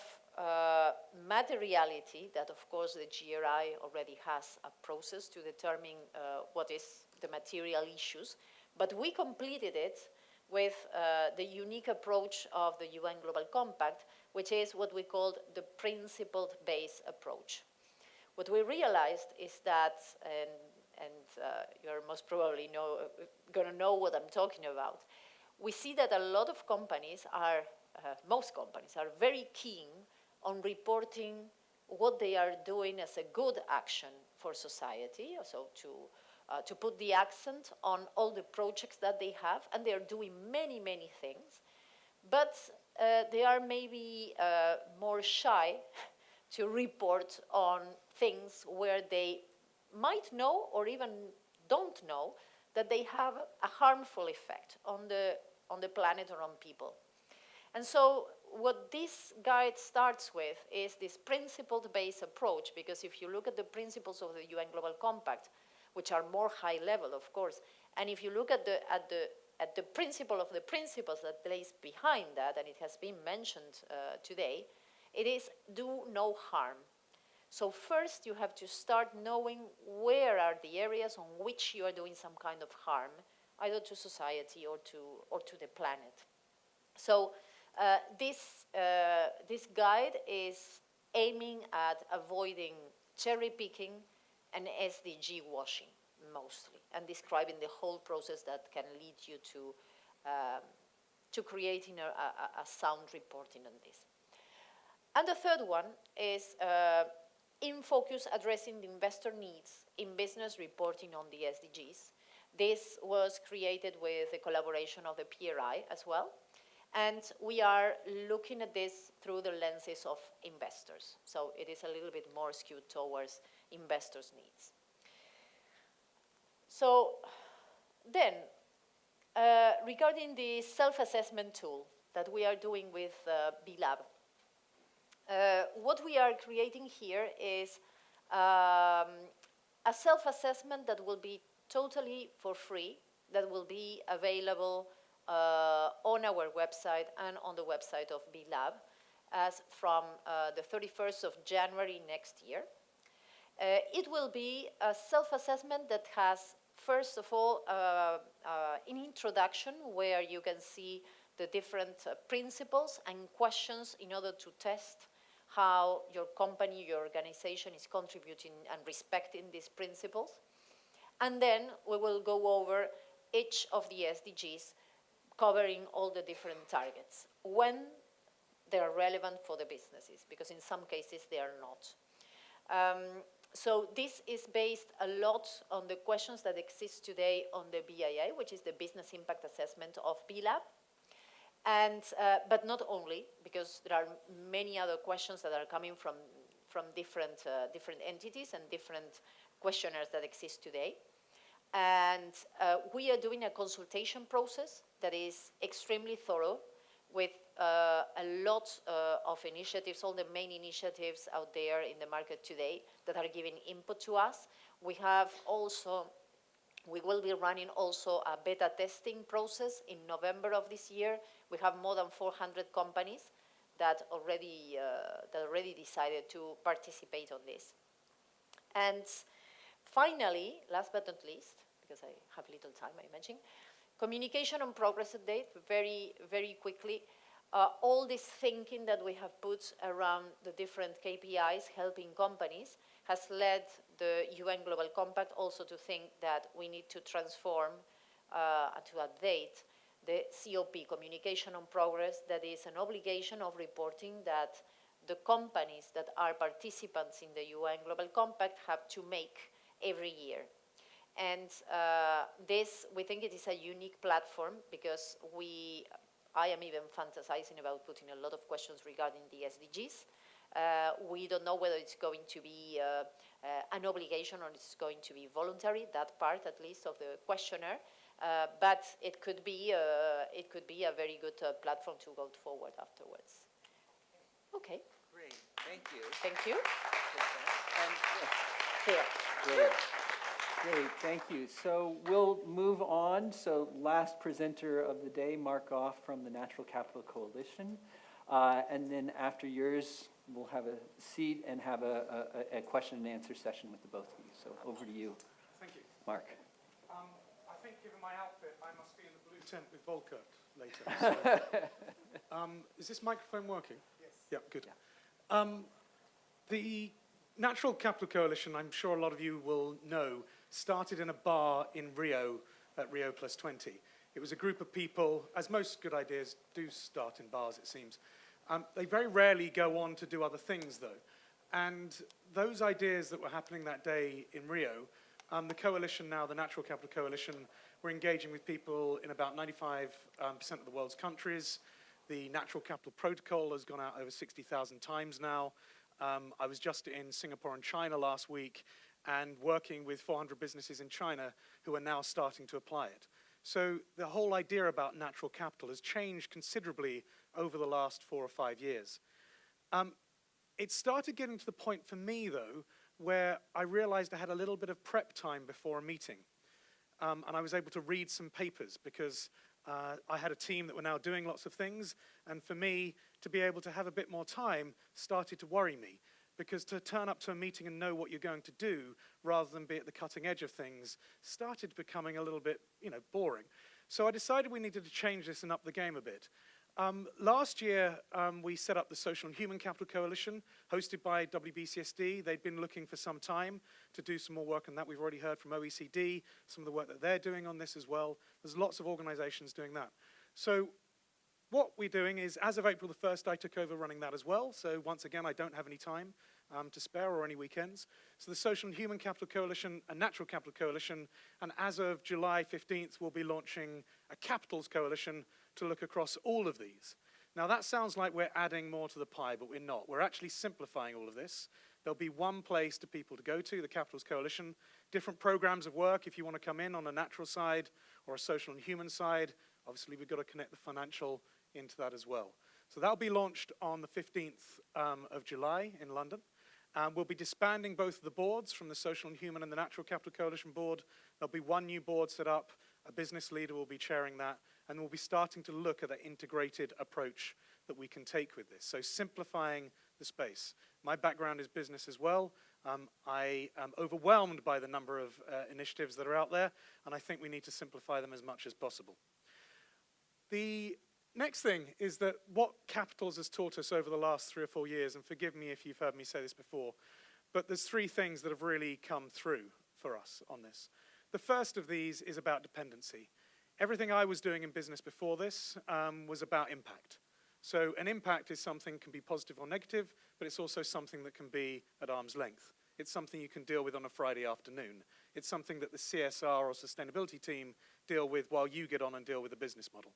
materiality, that of course the GRI already has a process to determine what is the material issues, but we completed it with the unique approach of the UN Global Compact, which is what we called the principle-based approach. What we realized is that, and you're most probably gonna know what I'm talking about, we see that a lot of companies are, most companies are very keen on reporting what they are doing as a good action for society, so to put the accent on all the projects that they have, and they are doing many, many things, but they are maybe more shy to report on things where they might know or even don't know that they have a harmful effect on the planet or on people. And so what this guide starts with is this principle-based approach, because if you look at the principles of the UN Global Compact, which are more high level, of course, and if you look at the principle of the principles that lays behind that, and it has been mentioned today, it is do no harm. So first you have to start knowing where are the areas on which you are doing some kind of harm, either to society or to the planet. So this guide is aiming at avoiding cherry picking and SDG washing, mostly, and describing the whole process that can lead you to creating a sound reporting on this. And the third one is in focus, addressing the investor needs in business reporting on the SDGs. This was created with the collaboration of the PRI as well. And we are looking at this through the lenses of investors. So it is a little bit more skewed towards investors' needs. So then, regarding the self-assessment tool that we are doing with B-Lab, what we are creating here is a self-assessment that will be totally for free that will be available on our website and on the website of B-Lab as from the 31st of January next year. It will be a self-assessment that has, first of all, an introduction where you can see the different principles and questions in order to test how your company, your organization is contributing and respecting these principles. And then we will go over each of the SDGs, covering all the different targets when they are relevant for the businesses, because in some cases they are not. So this is based a lot on the questions that exist today on the BIA, which is the Business Impact Assessment of B-Lab. And, but not only, because there are many other questions that are coming from different entities and different questionnaires that exist today. And we are doing a consultation process that is extremely thorough with a lot of initiatives, all the main initiatives out there in the market today that are giving input to us. We will be running also a beta testing process in November of this year. We have more than 400 companies that already decided to participate on this. And finally, last but not least, because I have little time, I imagine, communication on progress update, very, very quickly. All this thinking that we have put around the different KPIs helping companies has led the UN Global Compact also to think that we need to transform, to update the COP, Communication on Progress, that is an obligation of reporting that the companies that are participants in the UN Global Compact have to make every year. And this, we think it is a unique platform because I am even fantasizing about putting a lot of questions regarding the SDGs. We don't know whether it's going to be an obligation or it's going to be voluntary, that part at least of the questionnaire. But it could be a very good platform to go forward afterwards. Okay. Great, thank you. Thank you. And, Here. great. Great, thank you. So we'll move on. So last presenter of the day, Mark Gough from the Natural Capital Coalition. And then after yours, we'll have a seat and have a question and answer session with the both of you. So over to you. Thank you. Mark. I think given my outfit, I must be in the blue tent with Volker later. So, is this microphone working? Yes. Yeah, good. Yeah. The Natural Capital Coalition, I'm sure a lot of you will know, started in a bar in Rio at Rio +20. It was a group of people, as most good ideas do start in bars, it seems. They very rarely go on to do other things, though. And those ideas that were happening that day in Rio, the coalition now, the Natural Capital Coalition, we're engaging with people in about 95% of the world's countries. The Natural Capital Protocol has gone out over 60,000 times now. I was just in Singapore and China last week and working with 400 businesses in China who are now starting to apply it. So the whole idea about natural capital has changed considerably over the last 4 or 5 years. It started getting to the point for me, though, where I realized I had a little bit of prep time before a meeting. And I was able to read some papers because I had a team that were now doing lots of things. And for me, to be able to have a bit more time started to worry me. Because to turn up to a meeting and know what you're going to do, rather than be at the cutting edge of things, started becoming a little bit, boring. So I decided we needed to change this and up the game a bit. Last year, we set up the Social and Human Capital Coalition, hosted by WBCSD. They'd been looking for some time to do some more work on that. We've already heard from OECD, some of the work that they're doing on this as well. There's lots of organizations doing that. So what we're doing is, as of April the 1st, I took over running that as well. So once again, I don't have any time to spare or any weekends. So the Social and Human Capital Coalition, a Natural Capital Coalition, and as of July 15th, we'll be launching a Capitals Coalition to look across all of these. Now that sounds like we're adding more to the pie, but we're not. We're actually simplifying all of this. There'll be one place for people to go to, the Capitals Coalition, different programs of work if you want to come in on a natural side or a social and human side. Obviously, we've got to connect the financial into that as well. So that'll be launched on the 15th of July in London. We'll be disbanding both of the boards from the Social and Human and the Natural Capital Coalition board. There'll be one new board set up. A business leader will be chairing that. And we'll be starting to look at an integrated approach that we can take with this. So simplifying the space. My background is business as well. I am overwhelmed by the number of initiatives that are out there, and I think we need to simplify them as much as possible. The next thing is that what Capitals has taught us over the last 3 or 4 years, and forgive me if you've heard me say this before, but there's 3 things that have really come through for us on this. The first of these is about dependency. Everything I was doing in business before this was about impact. So an impact is something can be positive or negative, but it's also something that can be at arm's length. It's something you can deal with on a Friday afternoon. It's something that the CSR or sustainability team deal with while you get on and deal with the business model.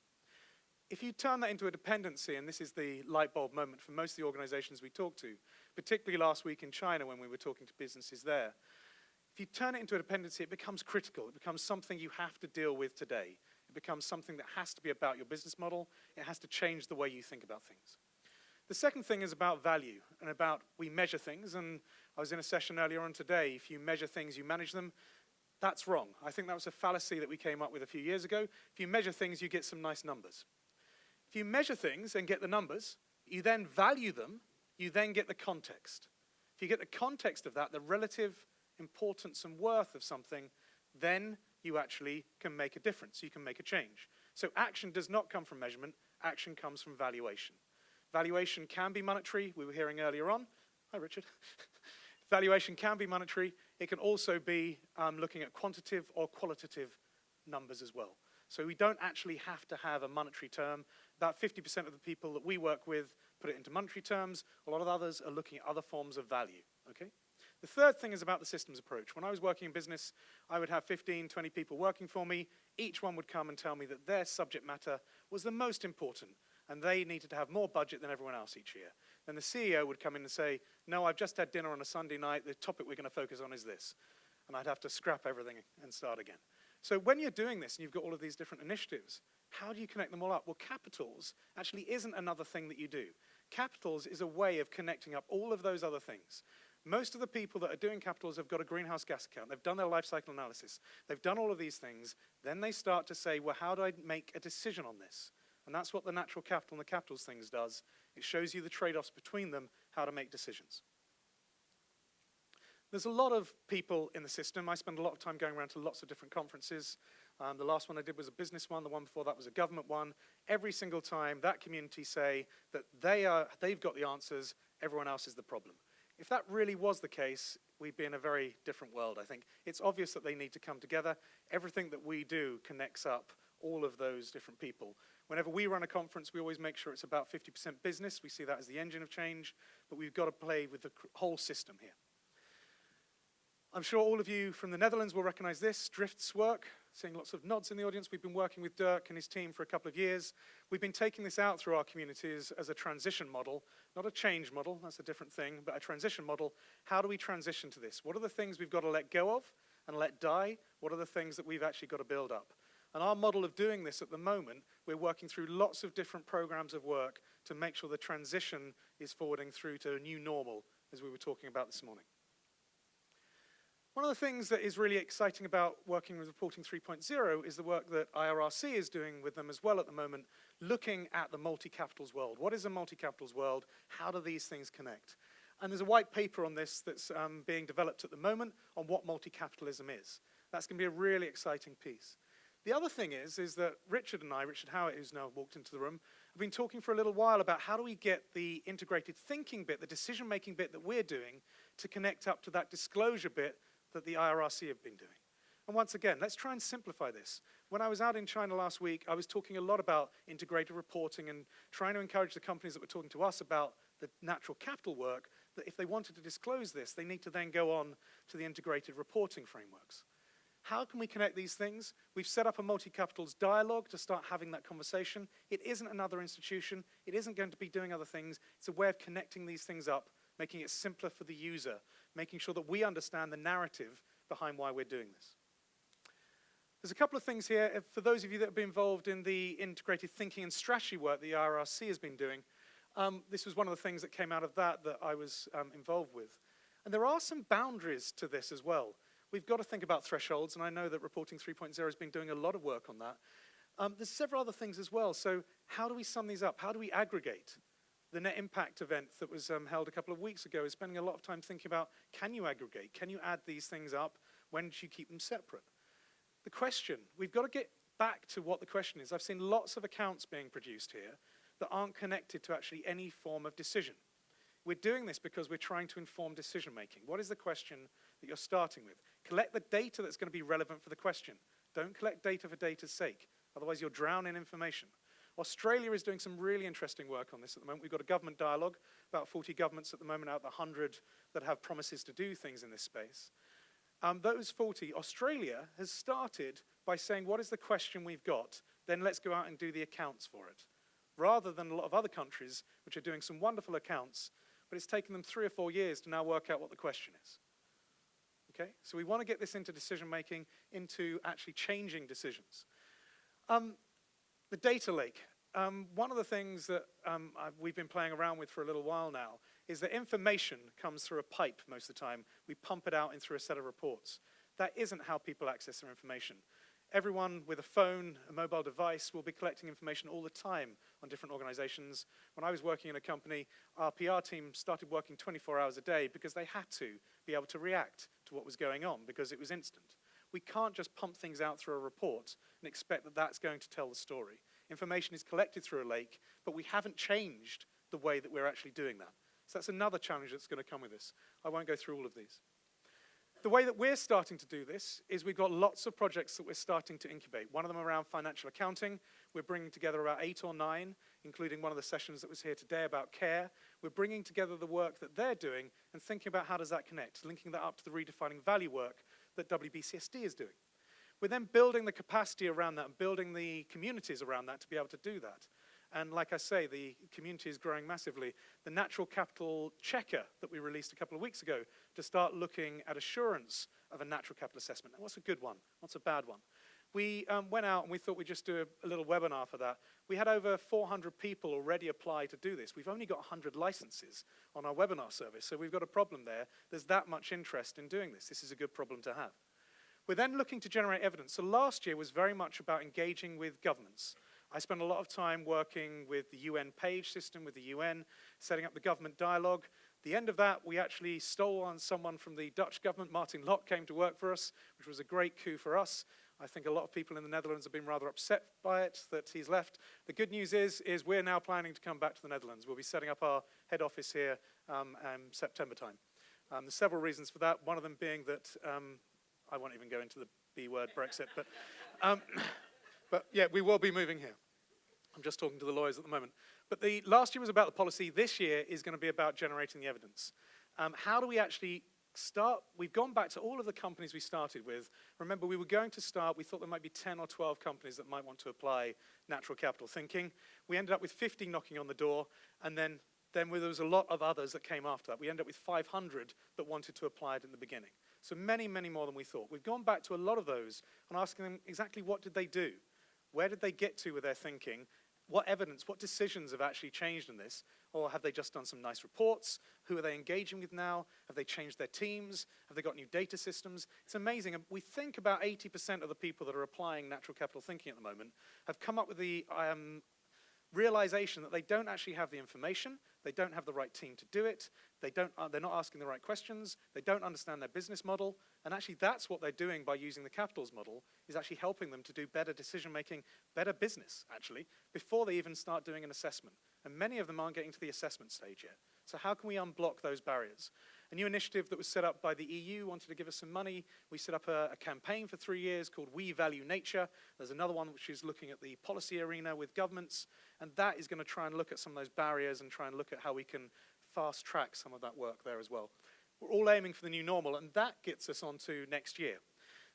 If you turn that into a dependency, and this is the light bulb moment for most of the organizations we talk to, particularly last week in China when we were talking to businesses there, if you turn it into a dependency, it becomes critical. It becomes something you have to deal with today. It becomes something that has to be about your business model. It has to change the way you think about things. The second thing is about value and about we measure things. And I was in a session earlier on today. If you measure things, you manage them. That's wrong. I think that was a fallacy that we came up with a few years ago. If you measure things, you get some nice numbers. If you measure things and get the numbers, you then value them, you then get the context. If you get the context of that, the relative importance and worth of something, then you actually can make a difference. You can make a change. So action does not come from measurement. Action comes from valuation. Valuation can be monetary. We were hearing earlier on. Hi, Richard. Valuation can be monetary. It can also be looking at quantitative or qualitative numbers as well. So we don't actually have to have a monetary term. About 50% of the people that we work with put it into monetary terms. A lot of others are looking at other forms of value. Okay? The third thing is about the systems approach. When I was working in business, I would have 15, 20 people working for me. Each one would come and tell me that their subject matter was the most important, and they needed to have more budget than everyone else each year. Then the CEO would come in and say, no, I've just had dinner on a Sunday night. The topic we're going to focus on is this. And I'd have to scrap everything and start again. So when you're doing this and you've got all of these different initiatives, how do you connect them all up? Well, Capitals actually isn't another thing that you do. Capitals is a way of connecting up all of those other things. Most of the people that are doing Capitals have got a greenhouse gas account. They've done their life cycle analysis. They've done all of these things. Then they start to say, well, how do I make a decision on this? And that's what the natural capital and the Capitals things does. It shows you the trade-offs between them, how to make decisions. There's a lot of people in the system. I spend a lot of time going around to lots of different conferences. The last one I did was a business one. The one before that was a government one. Every single time, that community say that they've got the answers, everyone else is the problem. If that really was the case, we'd be in a very different world, I think. It's obvious that they need to come together. Everything that we do connects up all of those different people. Whenever we run a conference, we always make sure it's about 50% business. We see that as the engine of change, but we've got to play with the whole system here. I'm sure all of you from the Netherlands will recognize this, Drift's work. Seeing lots of nods in the audience. We've been working with Dirk and his team for a couple of years. We've been taking this out through our communities as a transition model, not a change model, that's a different thing, but a transition model. How do we transition to this? What are the things we've got to let go of and let die? What are the things that we've actually got to build up? And our model of doing this at the moment, we're working through lots of different programs of work to make sure the transition is forwarding through to a new normal, as we were talking about this morning. One of the things that is really exciting about working with Reporting 3.0 is the work that IRRC is doing with them as well at the moment, looking at the multi-capitals world. What is a multi-capitals world? How do these things connect? And there's a white paper on this that's being developed at the moment on what multi-capitalism is. That's going to be a really exciting piece. The other thing is that Richard Howitt, who's now walked into the room, have been talking for a little while about how do we get the integrated thinking bit, the decision-making bit that we're doing to connect up to that disclosure bit that the IRRC have been doing. And once again, let's try and simplify this. When I was out in China last week, I was talking a lot about integrated reporting and trying to encourage the companies that were talking to us about the natural capital work, that if they wanted to disclose this, they need to then go on to the integrated reporting frameworks. How can we connect these things? We've set up a multi-capitals dialogue to start having that conversation. It isn't another institution. It isn't going to be doing other things. It's a way of connecting these things up, making it simpler for the user, making sure that we understand the narrative behind why we're doing this. There's a couple of things here. For those of you that have been involved in the integrated thinking and strategy work the IRRC has been doing, this was one of the things that came out of that I was involved with. And there are some boundaries to this as well. We've got to think about thresholds, and I know that Reporting 3.0 has been doing a lot of work on that. There's several other things as well. So how do we sum these up? How do we aggregate? The net impact event that was held a couple of weeks ago is spending a lot of time thinking about, can you aggregate? Can you add these things up? When do you keep them separate? The question, we've got to get back to what the question is. I've seen lots of accounts being produced here that aren't connected to actually any form of decision. We're doing this because we're trying to inform decision making. What is the question that you're starting with? Collect the data that's going to be relevant for the question. Don't collect data for data's sake. Otherwise, you'll drown in information. Australia is doing some really interesting work on this at the moment. We've got a government dialogue, about 40 governments at the moment out of the 100 that have promises to do things in this space. Those 40, Australia has started by saying, what is the question we've got? Then let's go out and do the accounts for it. Rather than a lot of other countries, which are doing some wonderful accounts, but it's taken them 3 or 4 years to now work out what the question is. Okay? So we want to get this into decision making, into actually changing decisions. The data lake. One of the things that we've been playing around with for a little while now is that information comes through a pipe most of the time. We pump it out in through a set of reports. That isn't how people access their information. Everyone with a phone, a mobile device, will be collecting information all the time on different organizations. When I was working in a company, our PR team started working 24 hours a day because they had to be able to react to what was going on because it was instant. We can't just pump things out through a report and expect that that's going to tell the story. Information is collected through a lake, but we haven't changed the way that we're actually doing that. So that's another challenge that's going to come with this. I won't go through all of these. The way that we're starting to do this is we've got lots of projects that we're starting to incubate. One of them around financial accounting. We're bringing together about 8 or 9, including one of the sessions that was here today about care. We're bringing together the work that they're doing and thinking about how does that connect, linking that up to the redefining value work that WBCSD is doing. We're then building the capacity around that and building the communities around that to be able to do that. And like I say, the community is growing massively. The natural capital checker that we released a couple of weeks ago to start looking at assurance of a natural capital assessment. Now, what's a good one? What's a bad one? We went out and we thought we'd just do a little webinar for that. We had over 400 people already apply to do this. We've only got 100 licenses on our webinar service, so we've got a problem there. There's that much interest in doing this. This is a good problem to have. We're then looking to generate evidence. So last year was very much about engaging with governments. I spent a lot of time working with the UN page system, with the UN, setting up the government dialogue. At the end of that, we actually stole on someone from the Dutch government. Martin Locke came to work for us, which was a great coup for us. I think a lot of people in the Netherlands have been rather upset by it, that he's left. The good news is we're now planning to come back to the Netherlands. We'll be setting up our head office here September time. There's several reasons for that, one of them being that, I won't even go into the B word, Brexit, but yeah, we will be moving here. I'm just talking to the lawyers at the moment. But the last year was about the policy. This year is going to be about generating the evidence. How do we actually start? We've gone back to all of the companies we started with. Remember, we were going to start, we thought there might be 10 or 12 companies that might want to apply natural capital thinking. We ended up with 50 knocking on the door, and then there was a lot of others that came after that. We ended up with 500 that wanted to apply it in the beginning. So many, many more than we thought. We've gone back to a lot of those and asking them exactly what did they do? Where did they get to with their thinking? What evidence, what decisions have actually changed in this? Or have they just done some nice reports? Who are they engaging with now? Have they changed their teams? Have they got new data systems? It's amazing. We think about 80% of the people that are applying natural capital thinking at the moment have come up with the realization that they don't actually have the information, they don't have the right team to do it, they're not asking the right questions, they don't understand their business model, and actually that's what they're doing by using the capitals model, is actually helping them to do better decision making, better business actually, before they even start doing an assessment. And many of them aren't getting to the assessment stage yet. So how can we unblock those barriers? A new initiative that was set up by the EU wanted to give us some money. We set up a campaign for 3 years called We Value Nature. There's another one which is looking at the policy arena with governments, and that is going to try and look at some of those barriers and try and look at how we can fast track some of that work there as well. We're all aiming for the new normal, and that gets us on to next year.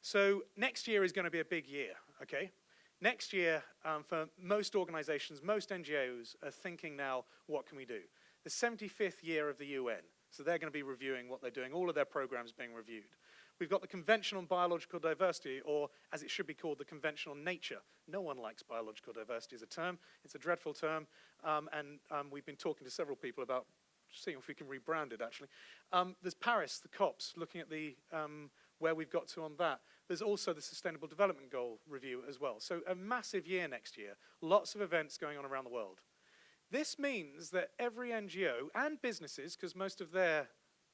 So next year is going to be a big year, okay? Next year, for most organizations, most NGOs are thinking now, what can we do? The 75th year of the UN, so they're going to be reviewing what they're doing, all of their programs being reviewed. We've got the Convention on Biological Diversity, or as it should be called, the Convention on Nature. No one likes biological diversity as a term. It's a dreadful term, and we've been talking to several people about seeing if we can rebrand it, actually. There's Paris, the COPs, looking at the where we've got to on that. There's also the Sustainable Development Goal review as well. So a massive year next year, lots of events going on around the world. This means that every NGO and businesses, because most of their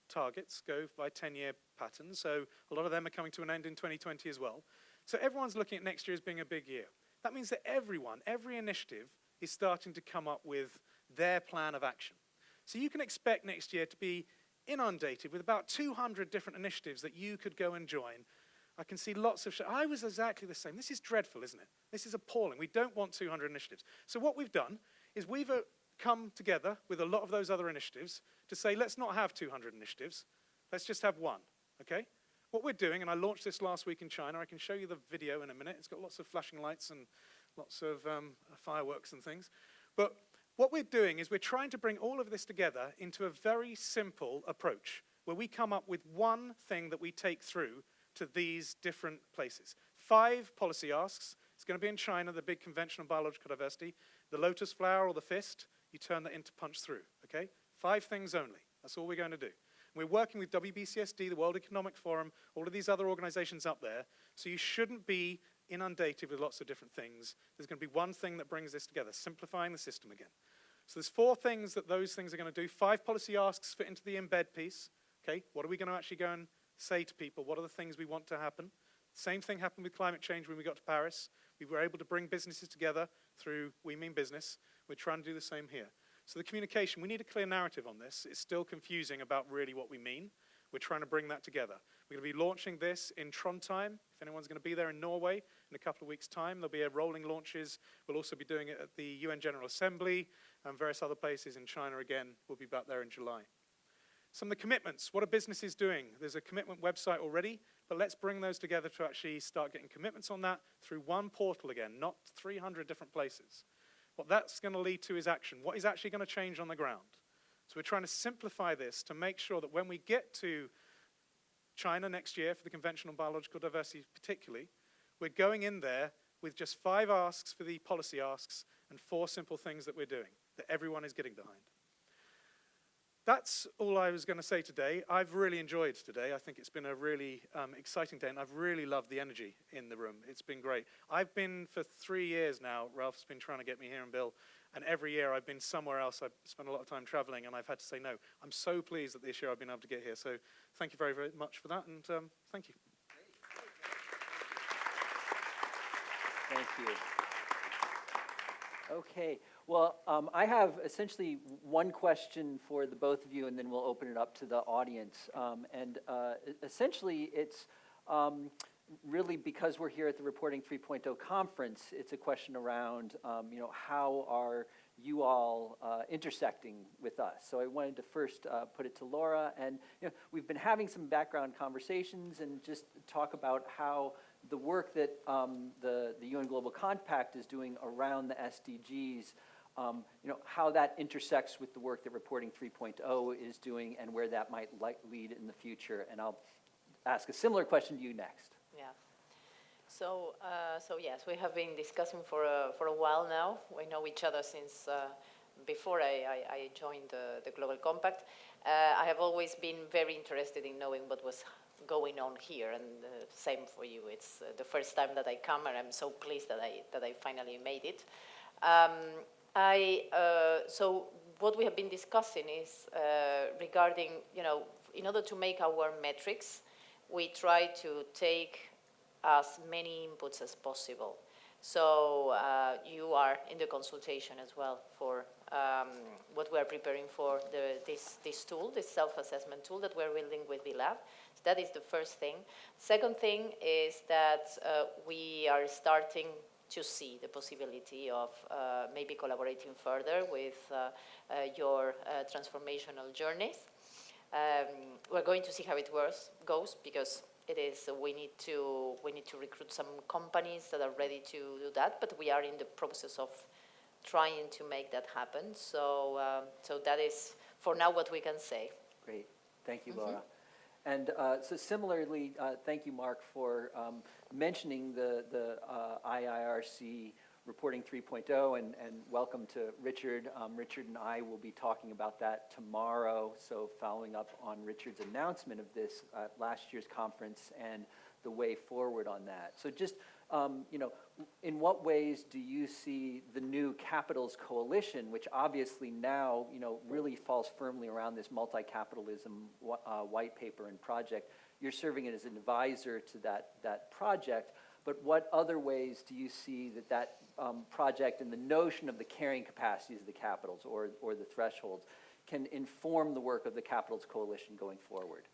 targets go by 10-year patterns, so a lot of them are coming to an end in 2020 as well. So everyone's looking at next year as being a big year. That means that everyone, every initiative, is starting to come up with their plan of action. So you can expect next year to be inundated with about 200 different initiatives that you could go and join. I can see lots of I was exactly the same. This is dreadful, isn't it? This is appalling. We don't want 200 initiatives. So what we've done is we've come together with a lot of those other initiatives to say, let's not have 200 initiatives. Let's just have one, okay? What we're doing, and I launched this last week in China. I can show you the video in a minute. It's got lots of flashing lights and lots of fireworks and things. But what we're doing is we're trying to bring all of this together into a very simple approach where we come up with one thing that we take through to these different places. 5 policy asks. It's going to be in China, the big convention on biological diversity. The lotus flower or the fist, you turn that into punch through, okay? 5 things only. That's all we're going to do. We're working with WBCSD, the World Economic Forum, all of these other organizations up there, so you shouldn't be inundated with lots of different things. There's going to be one thing that brings this together, simplifying the system again. So there's 4 things that those things are going to do. 5 policy asks fit into the embed piece. Okay, what are we going to actually go and say to people? What are the things we want to happen? Same thing happened with climate change when we got to Paris. We were able to bring businesses together through We Mean Business. We're trying to do the same here. So the communication, we need a clear narrative on this. It's still confusing about really what we mean. We're trying to bring that together. We're going to be launching this in Trondheim. If anyone's going to be there in Norway in a couple of weeks' time, there'll be a rolling launches. We'll also be doing it at the UN General Assembly and various other places in China again. We'll be back there in July. Some of the commitments. What are businesses doing? There's a commitment website already, but let's bring those together to actually start getting commitments on that through one portal again, not 300 different places. What that's going to lead to is action. What is actually going to change on the ground? So we're trying to simplify this to make sure that when we get to China next year for the Convention on Biological Diversity particularly, we're going in there with just 5 asks for the policy asks and 4 simple things that we're doing, that everyone is getting behind. That's all I was going to say today. I've really enjoyed today. I think it's been a really exciting day, and I've really loved the energy in the room. It's been great. I've been, for 3 years now, Ralph's been trying to get me here, and Bill, and every year I've been somewhere else. I've spent a lot of time traveling, and I've had to say no. I'm so pleased that this year I've been able to get here. So thank you very, very much for that, and thank you. Thank you. Okay, well, I have essentially one question for the both of you, and then we'll open it up to the audience. Essentially, it's really because we're here at the Reporting 3.0 conference, it's a question around, how are you all intersecting with us? So I wanted to first put it to Laura, and we've been having some background conversations and just talk about how the work that the UN Global Compact is doing around the SDGs, how that intersects with the work that Reporting 3.0 is doing and where that might lead in the future. And I'll ask a similar question to you next. Yeah. So yes, we have been discussing for a while now. We know each other since before I joined the Global Compact. I have always been very interested in knowing what was going on here, and same for you. It's the first time that I come, and I'm so pleased that I finally made it. So what we have been discussing is regarding, in order to make our metrics, we try to take as many inputs as possible. So you are in the consultation as well for what we are preparing for this tool, this self-assessment tool that we're building with the lab. So that is the first thing. Second thing is that we are starting to see the possibility of maybe collaborating further with your transformational journeys. We're going to see how it goes because it is we need to recruit some companies that are ready to do that, but we are in the process of trying to make that happen. So so that is for now what we can say. Great, thank you, Laura. And so similarly, thank you, Mark, for mentioning the IIRC Reporting 3.0, and welcome to Richard. Richard and I will be talking about that tomorrow, so following up on Richard's announcement of this at last year's conference and the way forward on that. So just, in what ways do you see the new Capitals Coalition, which obviously now, really falls firmly around this multi-capitalism white paper and project? You're serving as an advisor to that project, but what other ways do you see that project and the notion of the carrying capacities of the capitals or the thresholds can inform the work of the Capitals Coalition going forward?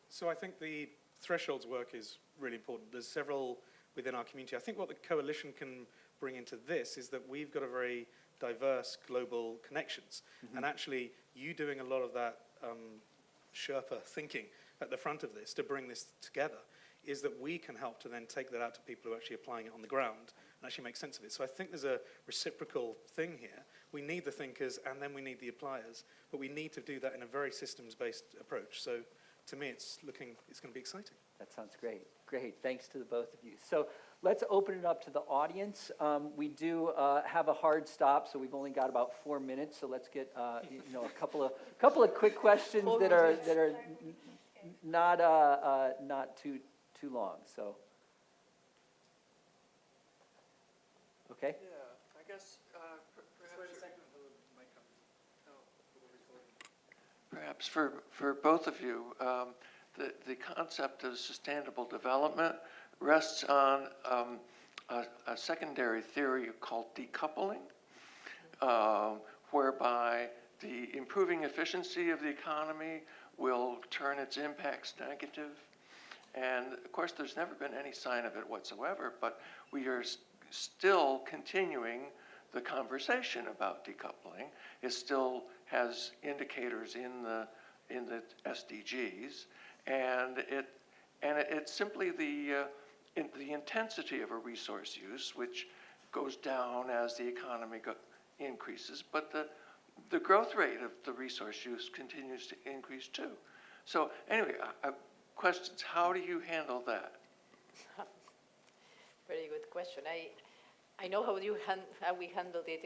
So I think the thresholds work is really important. There's several within our community. I think what the coalition can bring into this is that we've got a very diverse global connections. Mm-hmm. And actually, you doing a lot of that Sherpa thinking at the front of this to bring this together is that we can help to then take that out to people who are actually applying it on the ground and actually make sense of it. So I think there's a reciprocal thing here. We need the thinkers and then we need the appliers, but we need to do that in a very systems-based approach. So to me, it's going to be exciting. That sounds great. Great. Thanks to the both of you. So let's open it up to the audience. We do have a hard stop, so we've only got about 4 minutes. So let's get a couple of quick questions that are not too long. So okay. Yeah, I guess perhaps for both of you, the concept of sustainable development rests on a secondary theory called decoupling, whereby the improving efficiency of the economy will turn its impacts negative. And of course, there's never been any sign of it whatsoever, but we are still continuing the conversation about decoupling. It still has indicators in the SDGs, and it's simply the intensity of a resource use, which goes down as the economy increases, but the growth rate of the resource use continues to increase too. So anyway, questions, how do you handle that? Very good question. I know how we handled it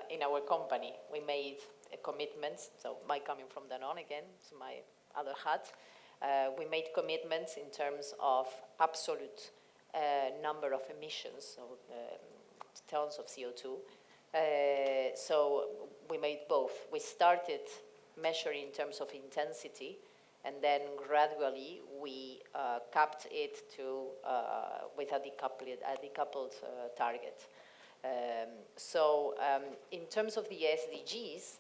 in our company. We made commitments, so my coming from Danone again, so my other hat. We made commitments in terms of absolute number of emissions, so tons of CO2. So we made both. We started measuring in terms of intensity, and then gradually we capped it to with a decoupled target. In terms of the SDGs,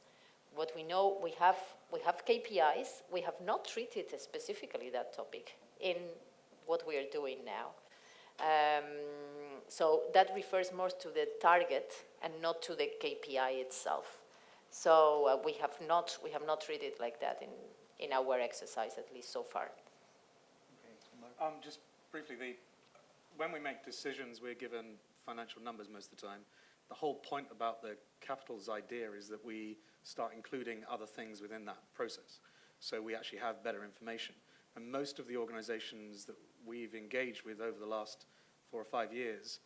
what we know, we have KPIs. We have not treated specifically that topic in what we are doing now. So that refers more to the target and not to the KPI itself. So we have not treated like that in our exercise, at least so far. Okay. Just briefly, when we make decisions, we're given financial numbers most of the time. The whole point about the Capitals idea is that we start including other things within that process. So we actually have better information. And most of the organizations that we've engaged with over the last 4 or 5 years,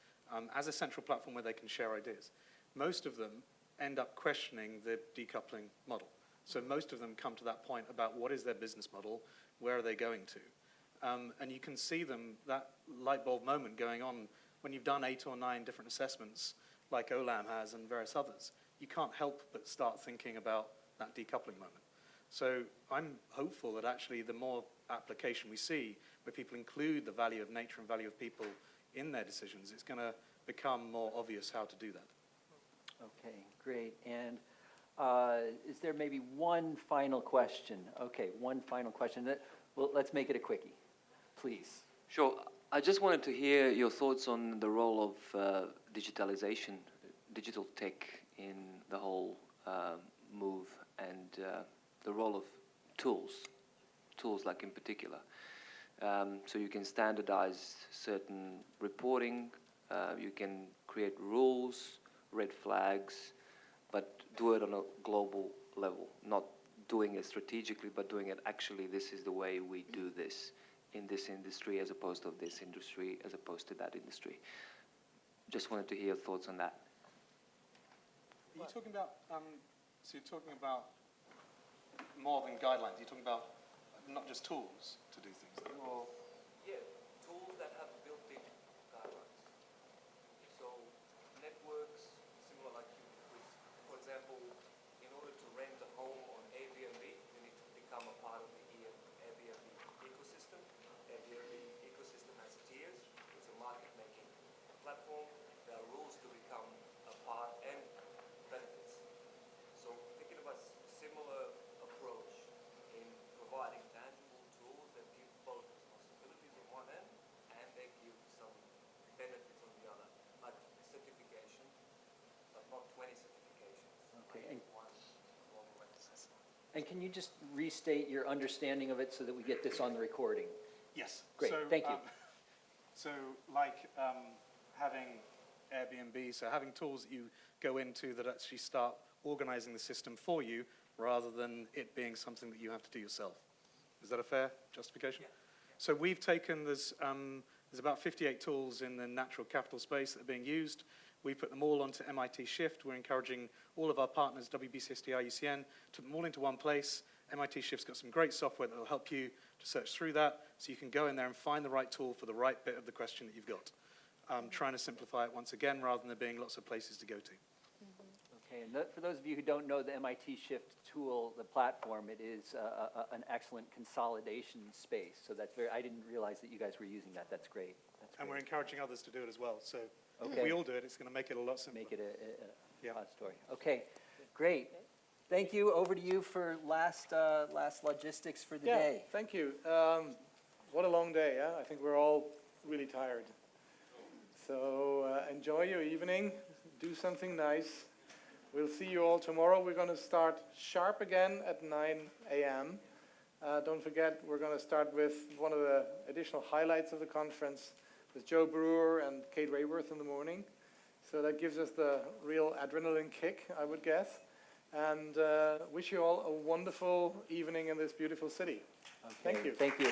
as a central platform where they can share ideas, most of them end up questioning the decoupling model. So most of them come to that point about what is their business model, where are they going to? And you can see them, that light bulb moment going on when you've done 8 or 9 different assessments like OLAM has and various others. You can't help but start thinking about that decoupling moment. So I'm hopeful that actually the more application we see where people include the value of nature and value of people in their decisions, it's going to become more obvious how to do that. Okay, great. And is there maybe one final question? Okay, one final question. Well, let's make it a quickie, please. Sure. I just wanted to hear your thoughts on the role of digitalization, digital tech in the whole move, and the role of tools like in particular. So you can standardize certain reporting, you can create rules, red flags, but do it on a global level, not doing it strategically, but doing it actually, this is the way we do this in this industry as opposed to this industry, as opposed to that industry. just wanted to hear your thoughts on that. Are you talking about, so you're talking about more than guidelines, you're talking about not just tools to do things, or? Yeah, tools that have built-in guidelines. So networks, similar like with, for example, in order to rent a home on Airbnb, you need to become a part of the Airbnb ecosystem. Airbnb ecosystem has tiers. It's a market-making platform. There are rules to become a part and benefits. So thinking of a similar approach in providing tangible tools that give both responsibilities on one end and they give some benefits on the other, like certification, but not 20 certifications. Okay. Like one global recognition. And can you just restate your understanding of it so that we get this on the recording? Yes. Great, So, thank you. So like having Airbnb, so having tools that you go into that actually start organizing the system for you rather than it being something that you have to do yourself. Is that a fair justification? Yeah. So we've taken, there's about 58 tools in the natural capital space that are being used. We put them all onto MIT Shift. We're encouraging all of our partners, WBCSD, IUCN, to put them all into one place. MIT Shift's got some great software that will help you to search through that so you can go in there and find the right tool for the right bit of the question that you've got. Trying to simplify it once again rather than there being lots of places to go to. Okay, and for those of you who don't know the MIT Shift tool, the platform, it is an excellent consolidation space. So that's I didn't realize that you guys were using that. That's great. That's And we're great. encouraging others to do it as well. So Okay. if we all do it, it's going to make it a lot simpler. Make it a Yeah. repository. Okay, great. Thank you. Over to you for last logistics for the day. Thank you. What a long day, yeah? I think we're all really tired. So enjoy your evening. Do something nice. We'll see you all tomorrow. We're going to start sharp again at 9 a.m. Don't forget, we're going to start with one of the additional highlights of the conference with Joe Brewer and Kate Rayworth in the morning. So that gives us the real adrenaline kick, I would guess. And wish you all a wonderful evening in this beautiful city. Okay, Thank you. Thank you.